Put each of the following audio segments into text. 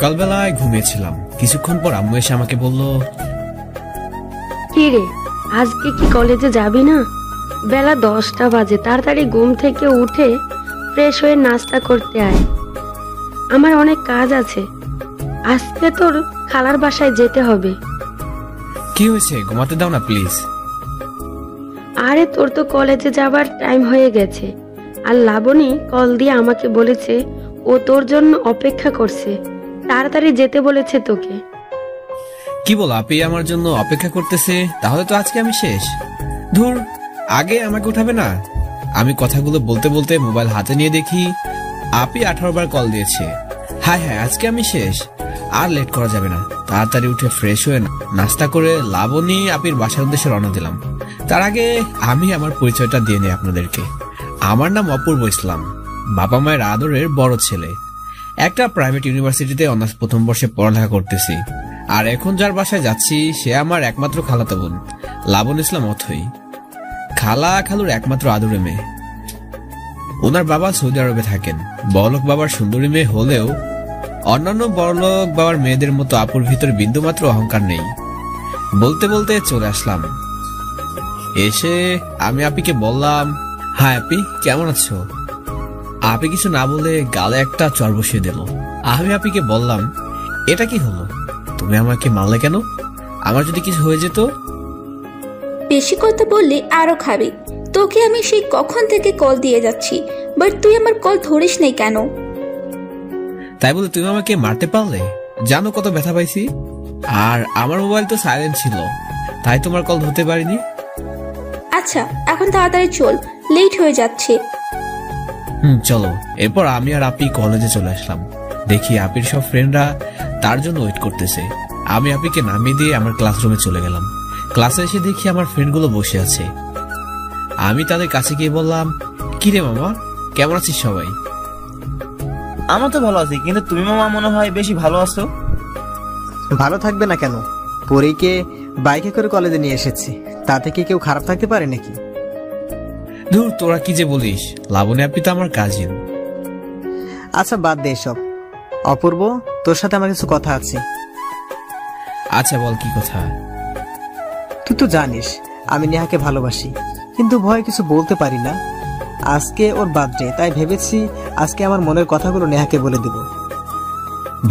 সকালবেলায় ঘুমিয়েছিলাম, কিছুক্ষণ পর আম্মু এসে আমাকে বলল, কি রে, আজকে কি কলেজে যাবি না? বেলা 10টা বাজে, তাড়াতাড়ি ঘুম থেকে উঠে ফ্রেশ হয়ে নাস্তা করতে আয়। আমার অনেক কাজ আছে, আজকে তোর খালার বাসায় যেতে হবে। কি হয়েছে, ঘুমাতে দাও না প্লিজ। আরে তোর তো কলেজে যাবার টাইম হয়ে গেছে, আর লাবণী কল দিয়ে আমাকে বলেছে ও তোর জন্য অপেক্ষা করছে, তাড়াতাড়ি যেতে বলেছে তোকে। কি বল, আপি আমার জন্য অপেক্ষা করতেছে? তাহলে তো আজকে আমি শেষ। ধুর, আগে আমাকে উঠাবে না। আমি কথাগুলো বলতে বলতে মোবাইল হাতে নিয়ে দেখি আপি 18 বার কল দিয়েছে। হ্যাঁ হ্যাঁ, আজকে আমি শেষ, আর লেট করা যাবে না। তাড়াতাড়ি উঠে ফ্রেশ হয়ে নাস্তা করে লাবণী আপির বাসার উদ্দেশ্যে রওনা দিলাম। তার আগে আমি আমার পরিচয়টা দিয়ে নিই আপনাদেরকে। আমার নাম অপূর্ব ইসলাম, বাবা মায়ের আদরের বড় ছেলে। একটা প্রাইভেট ইউনিভার্সিটিতে অনার্স প্রথম বর্ষে পড়ালেখা করতেছি। আর এখন যার বাসায় যাচ্ছি সে আমার একমাত্র খালাতো বোন, লাবণ ইসলাম অথই। খালা খালুর একমাত্র আদরের মেয়ে। ওনার বাবা সৌদি আরবে থাকেন। বড়লোক বাবার সুন্দরী মেয়ে হলেও অন্যান্য বড়লোক বাবার মেয়েদের মতো আপুর ভিতরে বিন্দুমাত্র অহংকার নেই। বলতে বলতে চলে আসলাম। এসে আমি আপিকে বললাম, হ্যাঁ আপি, কেমন আছো? আপি কিছু না বলে গালে একটা চর বসিয়ে দিল। আমি আপিকে বললাম, এটা কি হলো? তুমি আমাকে মারলে কেন? আমার যদি কিছু হয়ে যেত? বেশি কথা বললে আরো খাবে। তোকে আমি সেই কখন থেকে কল দিয়ে যাচ্ছি, বাট তুই আমার কল ধরিস নাই কেন? তাই বলে তুমি আমাকে মারতে পারলে? জানো কত ব্যথা পাইছি? আর আমার মোবাইল তো সাইলেন্ট ছিল, তাই তোমার কল ধরতে পারিনি। আচ্ছা, এখন তাড়াতাড়ি চল, লেট হয়ে যাচ্ছে। চলো। এরপর আমি আর আপি কলেজে চলে আসলাম। দেখি আপির সব ফ্রেন্ডরা তার জন্য ওয়েট করতেছে। আমি আপিকে নামিয়ে দিয়ে আমার ক্লাসরুমে চলে গেলাম। ক্লাসে এসে দেখি আমার ফ্রেন্ডগুলো বসে আছে। আমি তাদের কাছে গিয়ে বললাম, কি রে মামা, কেমন আছিস সবাই? আমরা তো ভালো আছি, কিন্তু তুমি মামা মনে হয় বেশি ভালো আছো। ভালো থাকবে না কেন? পরীকে বাইকে করে কলেজে নিয়ে এসেছি, তাতে কি কেউ খারাপ থাকতে পারে নাকি? ধুর, তোরা কি যে বলিস, লাবণী আপি তো আমার কাজিন। আচ্ছা বাদ দে এসব। অপূর্ব, তোর সাথে আমার কিছু কথা আছে। আচ্ছা বল, কি কথা? তুই তো জানিস আমি নেহাকে ভালোবাসি, কিন্তু ভয়ে কিছু বলতে পারি না। আজকে ওর বার্থডে, তাই ভেবেছি আজকে আমার মনের কথাগুলো নেহাকে বলে দেব।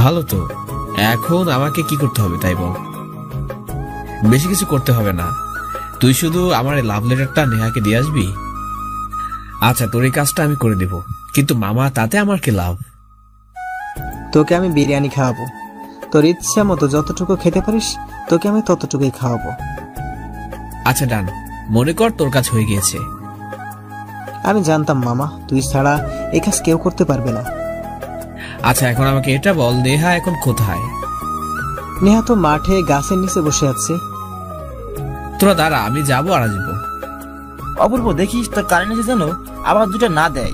ভালো তো, এখন আমাকে কি করতে হবে তাই বল। বেশি কিছু করতে হবে না, তুই শুধু আমার লাভ লেটারটা নেহাকে দিয়ে আসবি। আচ্ছা, তোর এই কাজটা আমি করে দেব, কিন্তু মামা তাতে আমার কি লাভ? তোকে আমি বিরিয়ানি খাওয়াবো, তোর ইচ্ছা মতো যতটুকু খেতে পারিস তোকে আমি ততটুকুই খাওয়াবো। আচ্ছা ডান, মনে কর তোর কাজ হয়ে গিয়েছে। আমি জানতাম মামা, তুই ছাড়া এই কাজ কেউ করতে পারবে না। আচ্ছা এখন আমাকে এটা বল, নেহা এখন কোথায়? নেহা তো মাঠে গাছের নিচে বসে আছে। তোরা দাঁড়া, আমি যাবো আর আসবো। অপূর্ব, দেখিস তোর কানে নিচে যেন আবার দুটো না দেয়।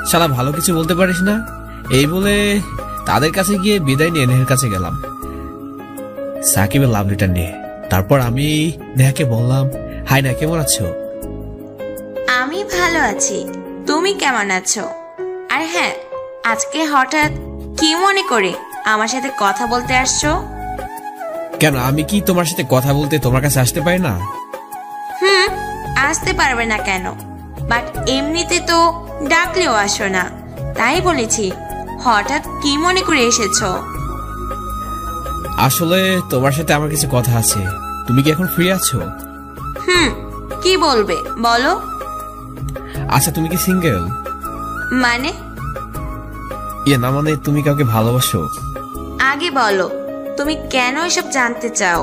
শালা ভালো কিছু বলতে পারিস না। এই বলে তাদের কাছে গিয়ে বিদায় নিয়ে নেহার কাছে গেলাম সাকিবের লাভ লেটার নিয়ে। তারপর আমি নেহাকে বললাম, হাই না, কেমন আছো? আমি ভালো আছি, তুমি কেমন আছো? আর হ্যাঁ, আজকে হঠাৎ কি মনে করে আমার সাথে কথা বলতে আসছো? কেন, আমি কি তোমার সাথে কথা বলতে তোমার কাছে আসতে পারি না? আসতে পারবে না কেন? বাট এমনিতে তো ডাকলেও আসো না, তাই বলেছি হঠাৎ কি মনে করে এসেছো? আসলে তোমার সাথে আমার কিছু কথা আছে। তুমি কি এখন ফ্রি আছো? কি বলবে বলো। আচ্ছা, তুমি কি সিঙ্গেল? মানে? না মানে, তুমি কাউকে ভালোবাসো? আগে বলো, তুমি কেন এসব জানতে চাও?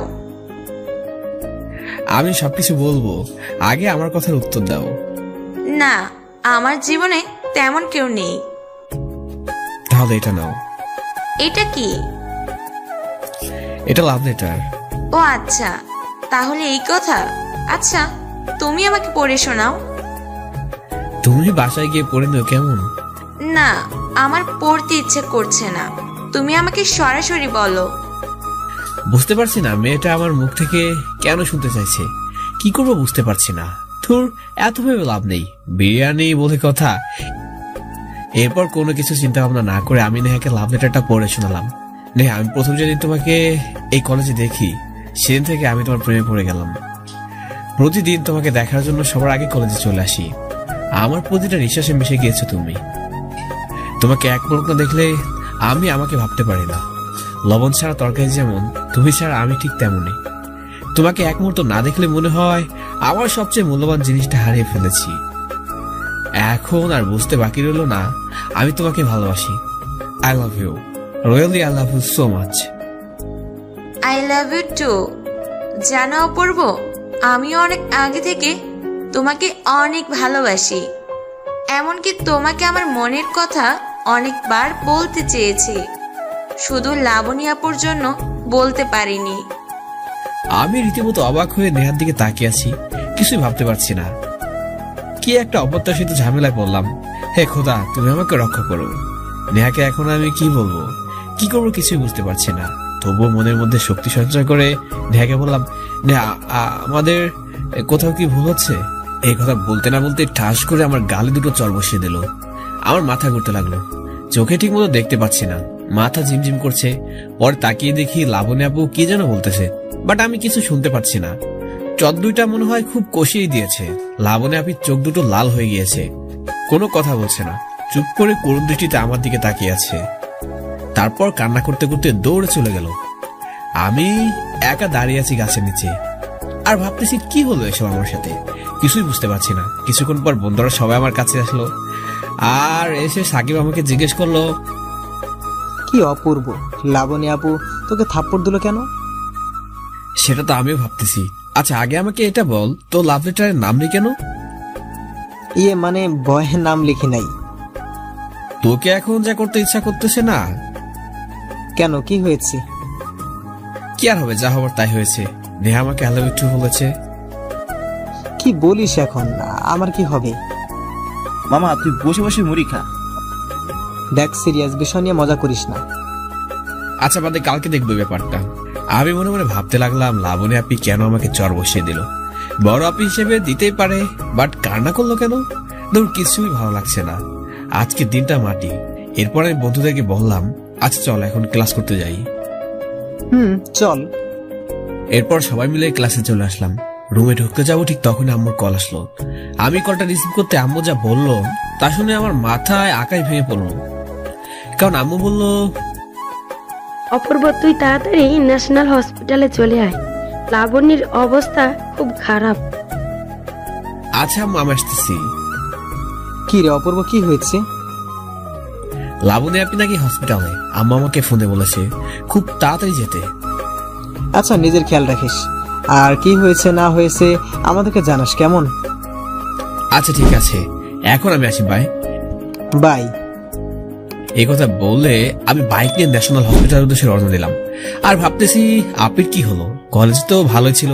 আমি সবকিছু বলবো, আগে আমার কথার উত্তর দাও। না, আমার জীবনে তেমন কেউ নেই। তাহলে এটা নাও। এটা কি? এটা লাভ লেটার। ও আচ্ছা, তাহলে এই কথা। আচ্ছা, তুমি আমাকে পড়ে শোনাও। তুমি বাসায় গিয়ে পড়ে নিও কেমন? না, আমার পড়তে ইচ্ছে করছে না, তুমি আমাকে সরাসরি বলো। বুঝতে পারছি না মেয়েটা আমার মুখ থেকে কেন শুনতে চাইছে। কি করবো বুঝতে পারছি না। ধুর, এত ভেবে লাভ নেই। বিরিয়ানি বলে কথা, এরপর কোনো কিছু চিন্তা ভাবনা না করে আমি নেহাকে লাভ লেটারটা পড়ে শোনালাম। নেহা, আমি প্রথম যেদিন তোমাকে এই কলেজে দেখি সেদিন থেকে আমি তোমার প্রেমে পড়ে গেলাম। প্রতিদিন তোমাকে দেখার জন্য সবার আগে কলেজে চলে আসি। আমার প্রতিটা নিঃশ্বাসে মিশে গিয়েছো তুমি। তোমাকে এক পলক না দেখলে আমি আমাকে ভাবতে পারি না। লবণ ছাড়া তরকারি যেমন, তুমি ছাড়া আমি ঠিক তেমনই। তোমাকে এক মুহূর্ত না দেখলে মনে হয় আমার সবচেয়ে মূল্যবান জিনিসটা হারিয়ে ফেলেছি। এখন আর বুঝতে বাকি রইল না আমি তোমাকে ভালোবাসি। I love you, really I love you so much. I love you too. জানো অপূর্ব, আমি অনেক আগে থেকে তোমাকে অনেক ভালোবাসি। এমনকি তোমাকে আমার মনের কথা অনেকবার বলতে চেয়েছি, শুধু লাবণী আপুর জন্য বলতে পারিনি। আমি রীতিমতো অবাক হয়ে নেহার দিকে তাকিয়ে আছি, কিছুই ভাবতে পারছি না। কি একটা অপ্রত্যাশিত ঝামেলায় পড়লাম। হে খোদা, তুমি আমাকে রক্ষা করো। নেহাকে এখন আমি কি বলবো, কি করবো কিছুই বুঝতে পারছি না। তবুও মনের মধ্যে শক্তি সঞ্চয় করে নেহাকে বললাম, নেহা আমাদের কোথাও কি ভুল হচ্ছে? এই কথা বলতে না বলতে ঠাস করে আমার গালে দুটো চড় বসিয়ে দিল। আমার মাথা ঘুরতে লাগলো, চোখে ঠিক মতো দেখতে পাচ্ছি না, মাথা ঝিমঝিম করছে। পরে তাকিয়ে দেখি লাবণী আপু কি যেন বলতেছে, বাট আমি কিছু শুনতে পাচ্ছি না। চট দুইটা মনে হয় খুব কষিয়ে দিয়েছে। লাবণী আপির চোখ দুটো লাল হয়ে গিয়েছে, কোনো কথা বলছে না, চুপ করে করুণ দৃষ্টিতে আমার দিকে তাকিয়ে আছে। তারপর কান্না করতে করতে দৌড়ে চলে গেল। আমি একা দাঁড়িয়ে আছি গাছের নিচে আর ভাবতেছি কি হলো এসব আমার সাথে, কিছুই বুঝতে পারছি না। কিছুক্ষণ পর বন্ধুরা সবাই আমার কাছে আসলো আর এসে সাকিব আমাকে জিজ্ঞেস করলো, কি অপূর্ব, লাবণী আপু তোকে থাপ্পড় দিল কেন? সেটা তো আমিও ভাবতেছি। আচ্ছা আগে আমাকে এটা বল, তো লাভ লেটারের নাম নেই কেন? মানে বয়ের নাম লিখি নাই। তোকে এখন যা করতে ইচ্ছা করতেছে না? কেন, কি হয়েছে? কি আর হবে, যা হবার তাই হয়েছে। নেহা আমাকে আই লাভ ইউ টু বলেছে। কি বলিস এখন, আমার কি হবে? মামা তুই বসে বসে মুড়ি খা। দেখ, সিরিয়াস বিষয় নিয়ে মজা করিস না। আচ্ছা বাদে, কালকে দেখবো ব্যাপারটা। আমি মনে মনে ভাবতে লাগলাম লাবণী আপি কেন আমাকে চর বসিয়ে দিল। বড় আপি হিসেবে দিতেই পারে, বাট কান্না করলো কেন? ধর কিছুই ভালো লাগছে না। আজকে দিনটা মাটি। এরপর আমি বন্ধুদেরকে বললাম, আচ্ছা চল এখন ক্লাস করতে যাই। চল। এরপর সবাই মিলে ক্লাসে চলে আসলাম। রুমে ঢুকতে যাবো ঠিক তখন আম্মুর কল আসলো। আমি কলটা রিসিভ করতে আম্মু যা বললো তা শুনে আমার মাথায় আকাশ ভেঙে পড়লো। কারণ আম্মু বলল, অপূর্ব তুই তাড়াতাড়ি ন্যাশনাল হসপিটালে চলে আয়, লাবণীর অবস্থা খুব খারাপ। আচ্ছা আম্মু আমি আসতেছি। কি রে অপূর্ব, কি হয়েছে? লাবণী আপনি নাকি হসপিটালে, আম্মু আমাকে ফোনে বলেছে খুব তাড়াতাড়ি যেতে। আচ্ছা নিজের খেয়াল রাখিস, আর কি হয়েছে না হয়েছে আমাদেরকে জানাস, কেমন? আচ্ছা ঠিক আছে, এখন আমি আসি, বাই। বাই। এই কথা বলে আমি বাইক নিয়ে ন্যাশনাল হসপিটালের উদ্দেশ্যে রওনা দিলাম। আর ভাবতেছি আপির কি হলো। কলেজ তো ভালোই ছিল।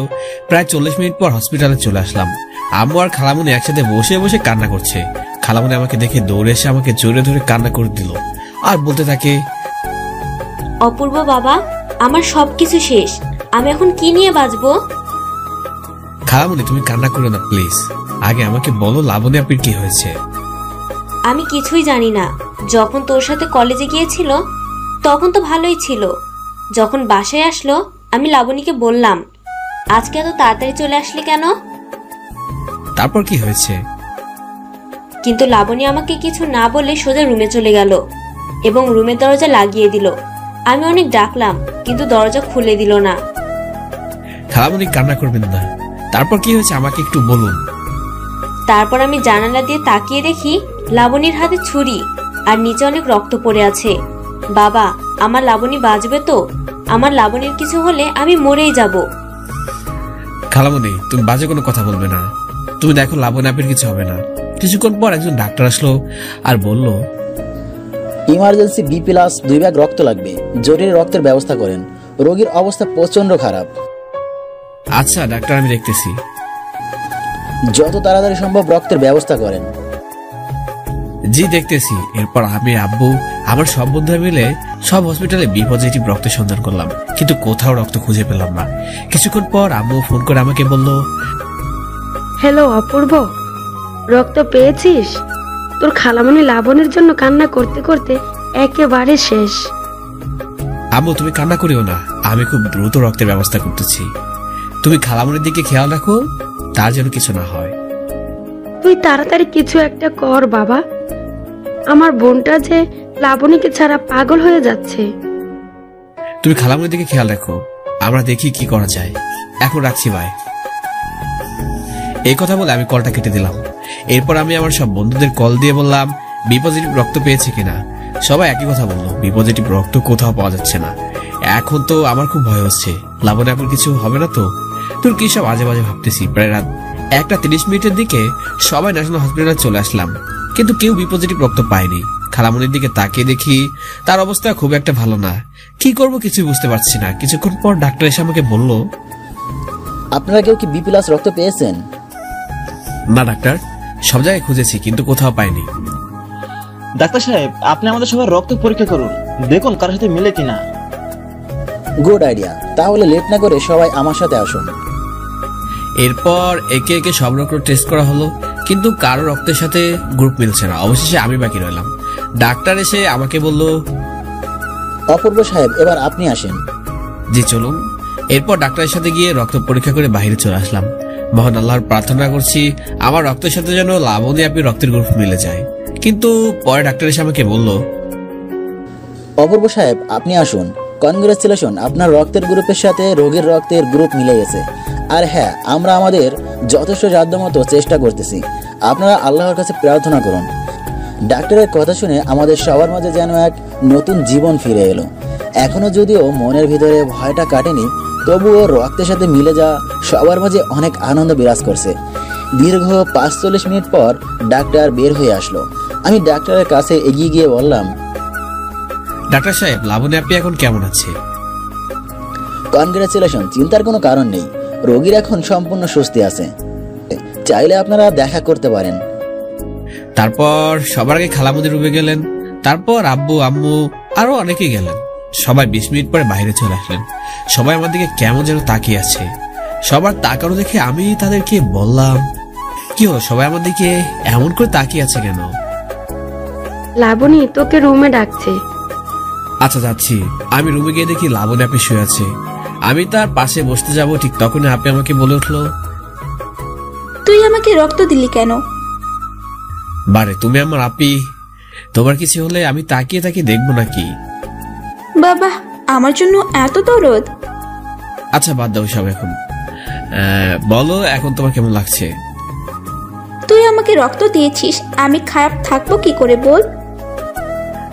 প্রায় 40 মিনিট পর হসপিটালে চলে আসলাম। আম্মু আর খালামুনি একসাথে বসে বসে কান্না করছে। খালামুনি আমাকে দেখে দৌড়ে এসে আমাকে জোরে ধরে কান্না করে দিল আর বলতে থাকে, অপূর্ব বাবা, আমার সবকিছু শেষ, আমি এখন কি নিয়ে বাঁচবো? খালামুনি তুমি কান্না করো না প্লিজ, আগে আমাকে বলো লাবণী আপির কি হয়েছে। আমি কিছুই জানি না। যখন তোর সাথে কলেজে গিয়েছিল তখন তো ভালোই ছিল। যখন বাসায় আসলো আমি লাবণীকে বললাম, আজকে এত তাড়াতাড়ি চলে আসলে কেন? তারপর কি হয়েছে? কিন্তু লাবণী আমাকে কিছু না বলে সোজা রুমে চলে গেল এবং রুমের দরজা লাগিয়ে দিল। আমি অনেক ডাকলাম কিন্তু দরজা খুলে দিল না। খালামুনি কান্না করবেন না, তারপর কি হয়েছে আমাকে একটু বলুন। তারপর আমি জানালা দিয়ে তাকিয়ে দেখি লাবণীর হাতে ছুরি আর নিচে অনেক রক্ত পড়ে আছে। বাবা, আমার লাবণী বাঁচবে তো? আমার লাবণীর কিছু হলে আমি মরেই যাব। খালামুনি তুমি বাজে কোনো কথা বলবে না। তুমি দেখো লাবণী আপির কিছু হবে না। কিছুক্ষণ পর একজন ডাক্তার আসলো আর বলল, ইমার্জেন্সি B+2 ব্যাগ রক্ত লাগবে, জরুরি রক্তের ব্যবস্থা করেন, রোগীর অবস্থা প্রচন্ড খারাপ। আচ্ছা ডাক্তার আমি দেখতেছি। যত তাড়াতাড়ি সম্ভব রক্তের ব্যবস্থা করেন। জি দেখতেছি। এরপর আমি আব্বু আমার সব বন্ধুরা মিলে সব হসপিটালে বি পজিটিভ রক্তের সন্ধান করলাম, কিন্তু কোথাও রক্ত খুঁজে পেলাম না। কিছুক্ষণ পর আম্মু ফোন করে আমাকে বলল, হ্যালো অপূর্ব, রক্ত পেয়েছিস? তোর খালামণি লাবণের জন্য কান্না করতে করতে একেবারে শেষ। আম্মু তুমি কান্না করিও না, আমি খুব দ্রুত রক্তের ব্যবস্থা করতেছি। তুমি খালামণির দিকে খেয়াল রাখো, তার যেন কিছু না হয়। তুই তাড়াতাড়ি কিছু একটা কর বাবা, আমার বোনটা যে লাবণীকে ছাড়া পাগল হয়ে যাচ্ছে। তুমি খালামণির দিকে খেয়াল রাখো, আমরা দেখি কি করা যায়। এখন রাখছি ভাই। এই কথা বলে আমি কলটা কেটে দিলাম। এরপর আমি আমার সব বন্ধুদের কল দিয়ে বললাম বি পজিটিভ রক্ত পেয়েছে কিনা। সবাই একই কথা বললো, বি পজিটিভ রক্ত কোথাও পাওয়া যাচ্ছে না। এখন তো আমার খুব ভয় হচ্ছে, লাবণী এখন কিছু হবে না তো? তোর কি সব আজে বাজে ভাবতেছি। প্রায় রাত 1:30 দিকে সবাই ন্যাশনাল হসপিটালে চলে আসলাম, কিন্তু কেউ বি পজিটিভ রক্ত পায়নি। খালামণির দিকে তাকিয়ে দেখি তার অবস্থা খুব একটা ভালো না। কি করব কিছু বুঝতে পারছি না। কিছুক্ষণ পর ডাক্তার এসে আমাকে বলল, আপনারা কেউ কি বি প্লাস রক্ত পেয়েছেন? না ডাক্তার, সব জায়গায় খুঁজেছি কিন্তু কোথাও পাইনি। ডাক্তার সাহেব, আপনি আমাদের সবার রক্ত পরীক্ষা করুন, দেখুন কারোর সাথে মিলে কিনা। গুড আইডিয়া, তাহলে লেট না করে সবাই আমার সাথে আসুন। এরপর একে একে সব রক্ত টেস্ট করা হলো, কিন্তু কারো রক্তের সাথে গ্রুপ মিলছে না। অবশেষে আমি বাকি রইলাম। ডাক্তার এসে আমাকে বলল, অপূর্ব সাহেব, এবার আপনি আসেন। জি চলুন। এরপর ডাক্তারের সাথে গিয়ে রক্ত পরীক্ষা করে বাইরে চলে আসলাম। মহান আল্লাহর প্রার্থনা করছি আমার রক্তের সাথে যেন লাবণী আপনি রক্তের গ্রুপ মিলে যায়। কিন্তু পরে ডাক্তার এসে আমাকে বলল, অপূর্ব সাহেব, আপনি আসুন। কনগ্রেচুলেশন, আপনার রক্তের গ্রুপের সাথে রোগীর রক্তের গ্রুপ মিলে গেছে। আর হ্যাঁ, আমরা আমাদের যথেষ্ট সাধ্যমতো চেষ্টা করতেছি। আপনারা আল্লাহর কাছে প্রার্থনা করুন। ডাক্তারের কথা শুনে আমাদের সবার মাঝে যেন এক নতুন জীবন ফিরে এলো। এখনো যদিও মনের ভিতরে ভয়টা কাটেনি, তবুও রক্তের সাথে মিলে যাওয়া সবার মাঝে অনেক আনন্দ বিরাজ করছে। দীর্ঘ 45 মিনিট পর ডাক্তার বের হয়ে আসলো। আমি ডাক্তারের কাছে এগিয়ে গিয়ে বললাম, ডাক্তার সাহেব, লাবণী আপনি এখন কেমন আছে? কনগ্রেচুলেশন, চিন্তার কোনো কারণ নেই। রোগীর এখন সম্পূর্ণ সুস্থ আছে। চাইলে আপনারা দেখা করতে পারেন। তারপর সবার আগে খালামণি রুমে গেলেন, তারপর আব্বু আম্মু আরো অনেকে গেলেন। সবাই 20 মিনিট পরে বাইরে চলে আসলেন। সবাই আমার দিকে কেমন যেন তাকিয়ে আছে। সবার তাকানো দেখে আমি তাদেরকে বললাম, কি হলো, সবাই আমার দিকে এমন করে তাকিয়ে আছে কেন? লাবণী তোকে রুমে ডাকছে। আচ্ছা যাচ্ছি। আমি রুমে গিয়ে দেখি লাবণী আপনি শুয়ে আছে। আমি তার পাশে বসতে যাব, ঠিক তখনই আপনি আমাকে বলে উঠলো, তুই আমাকে রক্ত দিলি কেন? বারে তুমি আমার আপি, তোমার কিছু হলে আমি তাকিয়ে তাকিয়ে দেখবো নাকি? বাবা, আমার জন্য এত দরদ? আচ্ছা বাদ দাও সব এখন। বলো এখন তোমার কেমন লাগছে? তুই আমাকে রক্ত দিয়েছিস, আমি খারাপ থাকবো কি করে বল?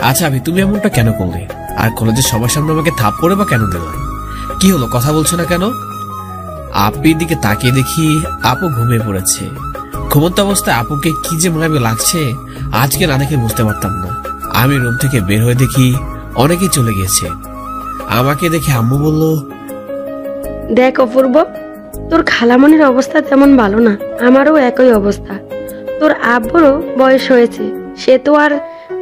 আচ্ছা আবি, তুমি এমনটা কেন করলে? আর কলেজের সবার সামনে আমাকে থাপ্পড়ে বা কেন দিলে? কি হলো, কথা বলছো না কেন? আপির দিকে তাকিয়ে দেখি আপু ঘুমিয়ে পড়েছে। ঘুমন্ত অবস্থায় আপুকে কি যে মায়াবী লাগছে, আজকে না দেখে বুঝতে পারতাম না। আমি রুম থেকে বের হয়ে দেখি অনেকেই চলে গিয়েছে। আমাকে দেখে আম্মু বলল, দেখ অপূর্ব, তোর খালামণির অবস্থা তেমন ভালো না, আমারও একই অবস্থা। তোর আব্বুরও বয়স হয়েছে, সে তো আর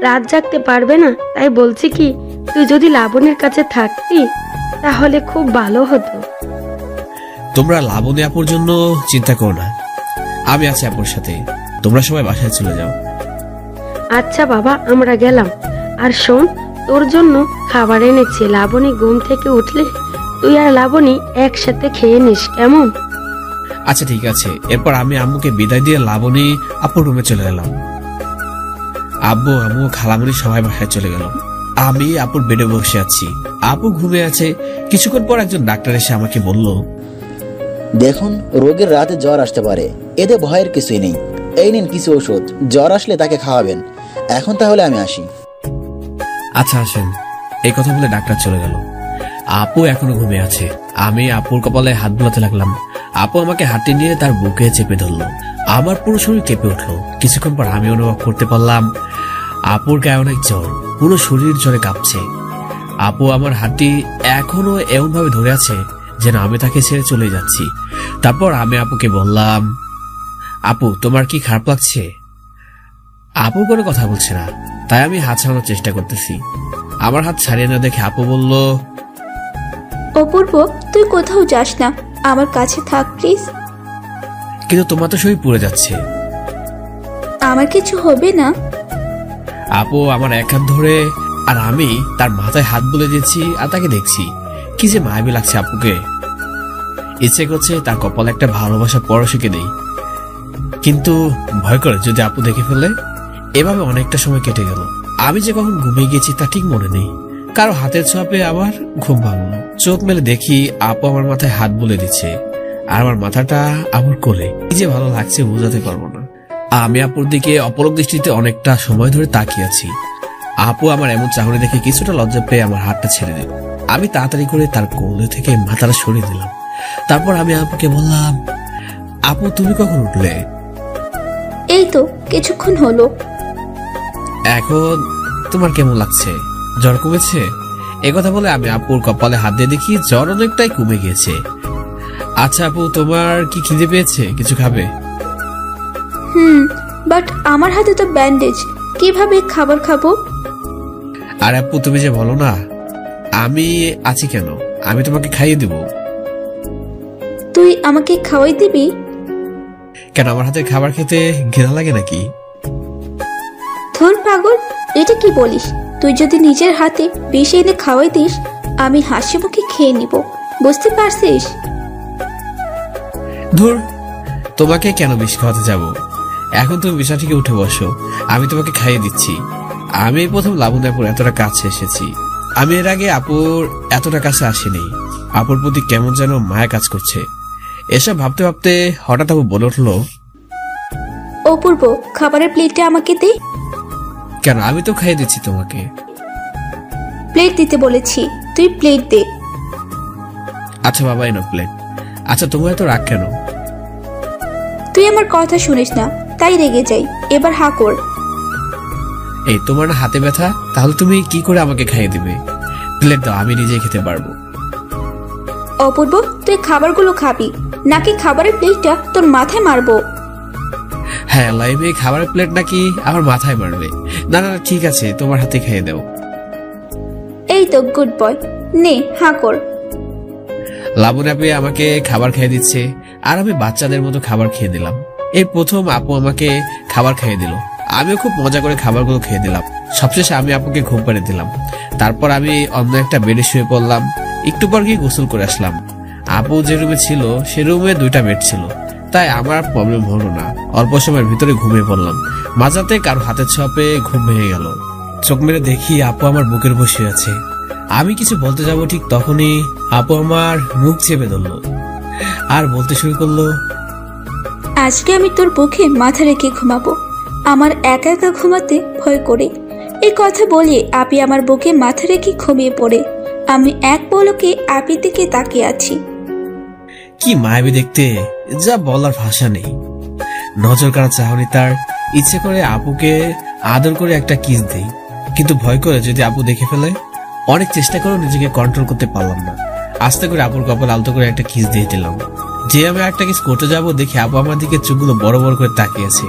রাত জাগতে পারবে না। তাই বলছি কি, তুই যদি লাবণীর কাছে থাকতি তাহলে খুব ভালো হতো। তোমরা লাবণী আপুর জন্য চিন্তা করো না, আমি আছি আপুর সাথে। তোমরা সবাই বাসায় চলে যাও। আচ্ছা বাবা, আমরা গেলাম। আর শোন, তোর জন্য খাবার এনেছি। লাবণী ঘুম থেকে উঠলে তুই আর লাবণী একসাথে খেয়ে নিস, কেমন? আচ্ছা ঠিক আছে। এরপর আমি আম্মুকে বিদায় দিয়ে লাবণী আপুর রুমে চলে গেলাম। আব্বু আম্মু খালামণি সবাই বাসায় চলে গেল। আমি আপুর বেডে বসে আছি, আপু ঘুমিয়ে আছে। কিছুক্ষণ পর একজন ডাক্তার এসে আমাকে বলল, দেখুন, রোগীর রাতে জ্বর আসতে পারে, এতে ভয়ের কিছুই নেই। এই নিন কিছু ওষুধ, জ্বর আসলে তাকে খাওয়াবেন। এখন তাহলে আমি আসি। আচ্ছা আসেন। এই কথা বলে ডাক্তার চলে গেল। আপু এখনো ঘুমিয়ে আছে। আমি আপুর কপালে হাত বোলাতে লাগলাম। আপু আমাকে হাতে নিয়ে তার বুকে চেপে ধরলো। আমার পুরো শরীর কেঁপে উঠলো। কিছুক্ষণ পর আমি অনুভব করতে পারলাম আপুর গায়ে অনেক জ্বর, পুরো শরীর জ্বরে কাঁপছে। আপু আমার হাতটি এখনো এমন ভাবে ধরে আছে যেন আমি তাকে ছেড়ে চলে যাচ্ছি। তারপর আমি আপুকে বললাম, আপু তোমার কি খারাপ লাগছে? আপু কোনো কথা বলছে না, তাই আমি হাত ছাড়ানোর চেষ্টা করতেছি। আমার হাত ছাড়িয়ে না দেখে আপু বলল, অপূর্ব, তুই কোথাও যাস না, আমার কাছে থাক প্লিজ। কিন্তু তোমার তো শরীর পুড়ে যাচ্ছে। আমার কিছু হবে না। আপু আমার এক হাত ধরে আর আমি তার মাথায় হাত বুলে দিচ্ছি আর তাকে দেখছি কি যে মায়াবী লাগছে আপুকে। ইচ্ছে করছে তার কপালে একটা ভালোবাসা পরশকে দেই, কিন্তু ভয় করে যদি আপু দেখে ফেলে। এভাবে অনেকটা সময় কেটে গেল। আমি যে কখন ঘুমিয়ে গেছি তা ঠিক মনে নেই। কারো হাতের ছোঁয়া পেয়ে আবার ঘুম ভাঙলো। চোখ মেলে দেখি আপু আমার মাথায় হাত বুলে দিচ্ছে আর আমার মাথাটা আমার কোলে। কি যে ভালো লাগছে বোঝাতে পারবো না। আমি আপুর দিকে অপলক দৃষ্টিতে অনেকটা সময় ধরে তাকিয়ে আছি। আপু আমার এমন চাহনি দেখে কিছুটা লজ্জা পেয়ে আমার হাতটা ছেড়ে দিল। আমি তাড়াতাড়ি করে তার কোলে থেকে মাথাটা সরিয়ে দিলাম। তারপর আমি আপুকে বললাম, আপু তুমি কখন উঠলে? এই তো কিছুক্ষণ হলো। এখন তোমার কেমন লাগছে? জ্বর কমেছে? একথা বলে আমি আপুর কপালে হাত দিয়ে দেখি জ্বর অনেকটাই কমে গিয়েছে। আচ্ছা আপু, তোমার কি খিদে পেয়েছে? কিছু খাবে? বাট আমার হাতে তো ব্যান্ডেজ, কিভাবে খাবার খাবো? আর আপু তুমি যে বলো না আমি আছি কেন, আমি তোমাকে খাইয়ে দিব। তুই আমাকে খাওয়াই দিবি? কেন, আমার হাতে খাবার খেতে ঘৃণা লাগে নাকি? ধুর পাগল, এটা কি বলিস? তুই যদি নিজের হাতে বেশি এনে খাওয়াই দিস, আমি হাসি মুখে খেয়ে নিব, বুঝতে পারছিস? ধুর, তোমাকে কেন বিষ খাওয়াতে যাব? এখন তুমি বিছানা থেকে উঠে বসো, আমি তোমাকে খাইয়ে দিচ্ছি। আমি প্রথম লাবণ্যপুর এতটা কাছে এসেছি। আমি এর আগে আপুর এতটা কাছে আসিনি। আপুর প্রতি কেমন যেন মায়া কাজ করছে। এসব ভাবতে ভাবতে হঠাৎ আপু বলে উঠলো, অপূর্ব, খাবারের প্লেটটা আমাকে দে। কেন, আমি তো খাইয়ে দিচ্ছি তোমাকে। প্লেট দিতে বলেছি, তুই প্লেট দে। আচ্ছা বাবা, এনো প্লেট। আচ্ছা তোমার এত রাগ কেন? তুই আমার কথা শুনিস না, তাই রেগে যাই। এবার হা কর। এই তোমার না হাতে ব্যথা, তাহলে তুমি কি করে আমাকে খাইয়ে দিবে? প্লেট দাও, আমি নিজে খেতে পারবো। অপূর্ব, তুই খাবারগুলো খাবি নাকি খাবারের প্লেটটা তোর মাথায় মারবো? হ্যাঁ, লাইভে খাবারের প্লেট নাকি আমার মাথায় মারবে? না না ঠিক আছে, তোমার হাতে খেয়ে দাও। এই তো গুড বয়, নে হা কর। লাবণ্য আপু আমাকে খাবার খেয়ে দিচ্ছে আর আমি বাচ্চাদের মতো খাবার খেয়ে দিলাম। এই প্রথম আপু আমাকে খাবার খাইয়ে দিল। আমিও খুব মজা করে খাবারগুলো খেয়ে দিলাম। সবশেষে আমি আপুকে ঘুম পাড়িয়ে দিলাম। তারপর আমি অন্য একটা বেডে শুয়ে পড়লাম। একটু পর গিয়ে গোসল করে আসলাম। আপু যে রুমে ছিল সে রুমে 2টা বেড ছিল, তাই আমার প্রবলেম হলো না। অল্প সময়ের ভিতরে ঘুমিয়ে পড়লাম। মাঝরাতে কারো হাতের ছোঁয়া পেয়ে ঘুম ভেঙে গেল। চোখ মেরে দেখি আপু আমার বুকের বসে আছে। আমি কিছু বলতে যাব ঠিক তখনই আপু আমার মুখ চেপে ধরল আর বলতে শুরু করলো, আজকে আমি তোর বুকে মাথা রেখে ঘুমাবো। আমার একা একা ঘুমাতে ভয় করে। এই কথা বলিয়ে আপি আমার বুকে মাথা রেখে ঘুমিয়ে পড়ে। আমি এক পলকে আপির দিকে তাকিয়ে আছি। কি মায়াবী দেখতে, যা বলার ভাষা নেই। নজর কাড়া চাহনি তার। ইচ্ছে করে আপুকে আদর করে একটা কিস দেই, কিন্তু ভয় করে যদি আপু দেখে ফেলে। অনেক চেষ্টা করে নিজেকে কন্ট্রোল করতে পারলাম না। আস্তে করে আপুর কপাল আলতো করে একটা কিস দিয়ে দিলাম। যে আমি একটা কিস করতে যাবো দেখি আপু আমার দিকে চোখগুলো বড় বড় করে তাকিয়েছে।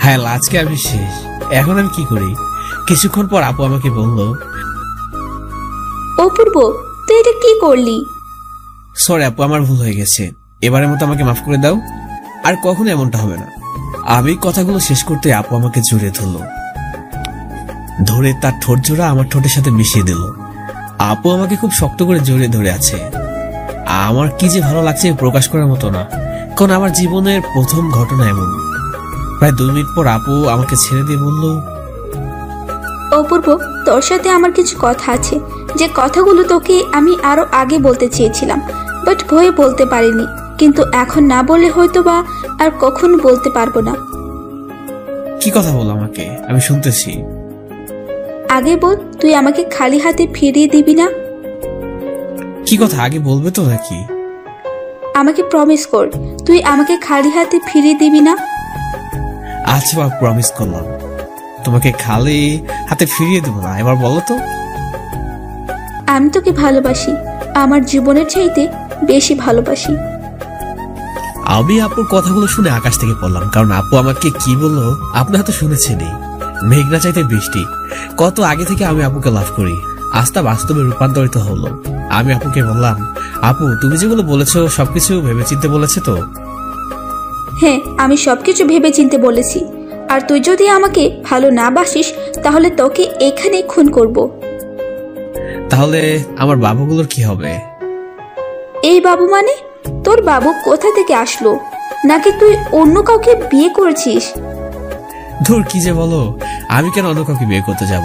হ্যাঁ, আজকে আমি শেষ। এখন আমি কি করি? কিছুক্ষণ পর আপু আমাকে বলল, অপূর্ব, তুই এটা কি করলি? সরি আপু, আমার ভুল হয়ে গেছে। এবারের মতো আমাকে মাফ করে দাও, আর কখনো এমনটা হবে না। আমি কথাগুলো শেষ করতে আপু আমাকে জড়িয়ে ধরলো, ধরে তার ঠোঁট জোড়া আমার ঠোঁটের সাথে মিশিয়ে দিল। আপু আমাকে খুব শক্ত করে জড়িয়ে ধরে আছে। আমার কি যে ভালো লাগছে প্রকাশ করার মতো না, কারণ আমার জীবনের প্রথম ঘটনা এমন। প্রায় 2 মিনিট পর আপু আমাকে ছেড়ে দিয়ে বলল, অপূর্ব, তোর সাথে আমার কিছু কথা আছে, যে কথাগুলো তোকে আমি আরো আগে বলতে চেয়েছিলাম, বাট ভয়ে বলতে পারিনি। কিন্তু এখন না বললে হয়তো বা আর কখনো বলতে পারবো না। কি কথা বল আমাকে, আমি শুনতেছি। আগে বল, তুই আমাকে খালি হাতে ফিরিয়ে দিবি না? কি কথা, আগে বলবে তো নাকি? আমাকে প্রমিস কর, তুই আমাকে খালি হাতে ফিরিয়ে দিবি না? আচ্ছা বাবা, প্রমিস করলাম, তোমাকে খালি হাতে ফিরিয়ে দেবো না। এবার বলো তো। আমি তোকে ভালোবাসি, আমার জীবনের চাইতে বেশি ভালোবাসি। আমি আপুর কথাগুলো শুনে আকাশ থেকে পড়লাম, কারণ আপু আমাকে কি বললো আপনারা তো শুনেছেনই। মেঘনা চাইতে বৃষ্টি। কত আগে থেকে আমি আপুকে লাভ করি, আজ তা বাস্তবে রূপান্তরিত হলো। আমি আপুকে বললাম, আপু তুমি যেগুলো বলেছো সবকিছু ভেবেচিন্তে বলেছে তো? হ্যাঁ, আমি সবকিছু ভেবে চিনতে বলেছি। আর তুই যদি আমাকে ভালো না বাসিস তাহলে তোকে এখানে খুন করব। তাহলে আমার বাবুগুলোর কি হবে? এই বাবু মানে? তোর বাবু কোথা থেকে আসলো? নাকি তুই অন্য কাউকে বিয়ে করেছিস? ধুর, কি যে বলো, আমি কেন অন্য কাউকে বিয়ে করতে যাব?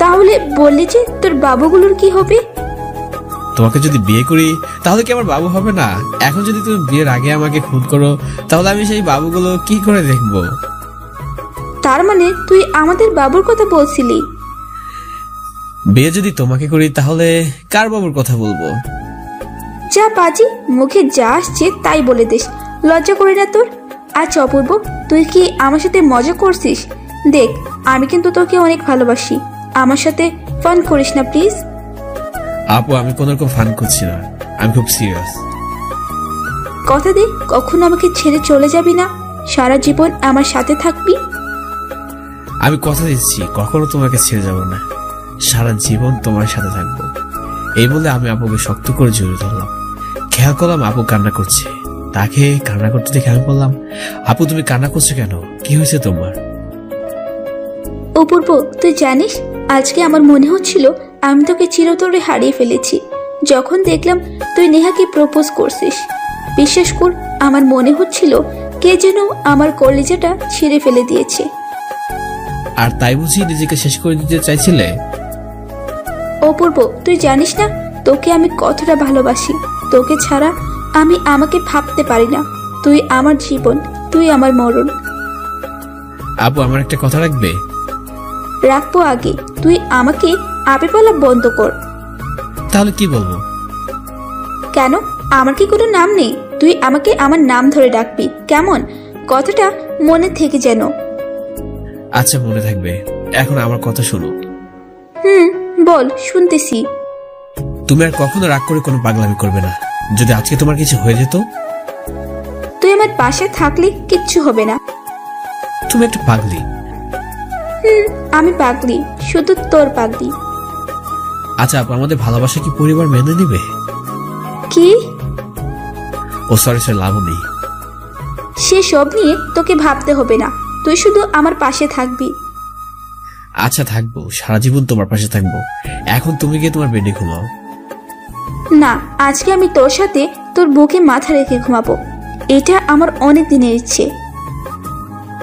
তাহলে বললি যে তোর বাবুগুলোর কি হবে? তোমাকে যদি বিয়ে করি তাহলে কি আমার বাবু হবে না? এখন যদি তুমি বিয়ের আগে আমাকে খুন করো তাহলে আমি সেই বাবুগুলো কি করে দেখবো? তার মানে তুই আমাদের বাবুর কথা বলছিলি? বিয়ে যদি তোমাকে করি তাহলে কার বাবুর কথা বলবো? যা পাজি, মুখে যা আসছে তাই বলে দিস। লজ্জা করে না তোর? আচ্ছা অপূর্ব, তুই কি আমার সাথে মজা করছিস? দেখ, আমি কিন্তু তোকে অনেক ভালোবাসি। আমার সাথে ফান করিস না প্লিজ। আপু, আমি কোনো রকম ফান করছি না, আমি খুব সিরিয়াস। কথা দে কখনো আমাকে ছেড়ে চলে যাবি না, সারা জীবন আমার সাথে থাকবি। আমি কথা দিচ্ছি কখনো তোমাকে ছেড়ে যাব না, সারা জীবন তোমার সাথে থাকবো। এই বলে আমি আপুকে শক্ত করে জড়িয়ে ধরলাম। খেয়াল করলাম আপু কান্না করছে। তাকে কান্না করতে দেখে আমি বললাম, আপু তুমি কান্না করছো কেন? কি হয়েছে তোমার? অপূর্ব, তুই জানিস আজকে আমার মনে হচ্ছিল আমি তোকে চিরতরে হারিয়ে ফেলেছি যখন দেখলাম তুই নেহাকে প্রপোজ করছিস। বিশ্বাস কর, আমার মনে হচ্ছিল কে যেন আমার কলিজাটা ছিঁড়ে ফেলে দিয়েছে। আর তাই বুঝি নিজেকে শেষ করে দিতে চাইছিলে? অপূর্ব, তুই জানিস না তোকে আমি কতটা ভালোবাসি। তোকে ছাড়া আমি আমাকে ভাবতে পারি না। তুই আমার জীবন, তুই আমার মরণ। আপু, আমার একটা কথা রাখবে? রাখবো আগে, তুই আমাকে আপে বলা বন্ধ কর। তাহলে কি বলবো? কেন, আমার কি কোনো নাম নেই? তুই আমাকে আমার নাম ধরে ডাকবি, কেমন? কথাটা মনে থেকে যেন। আচ্ছা, মনে থাকবে। এখন আমার কথা শোনো। বল, শুনতেছি। তুমি আর কখনো রাগ করে কোনো পাগলামি করবে না। যদি আজকে তোমার কিছু হয়ে যেত? তুই আমার পাশে থাকলে কিচ্ছু হবে না। তুমি একটা পাগলি। আমি পাগলি, শুধু তোর পাগলি। আচ্ছা আপু, আমাদের ভালোবাসা কি পরিবার মেনে নিবে? কি? ও সরি, লাবণী। সেসব নিয়ে তোকে ভাবতে হবে না, তুই শুধু আমার পাশে থাকবি। আচ্ছা থাকবো, সারা জীবন তোমার পাশে থাকবো। এখন তুমি গিয়ে তোমার বেডে ঘুমাও। না, আজকে আমি তোর সাথে তোর বুকে মাথা রেখে ঘুমাবো। এটা আমার অনেক দিনের ইচ্ছে।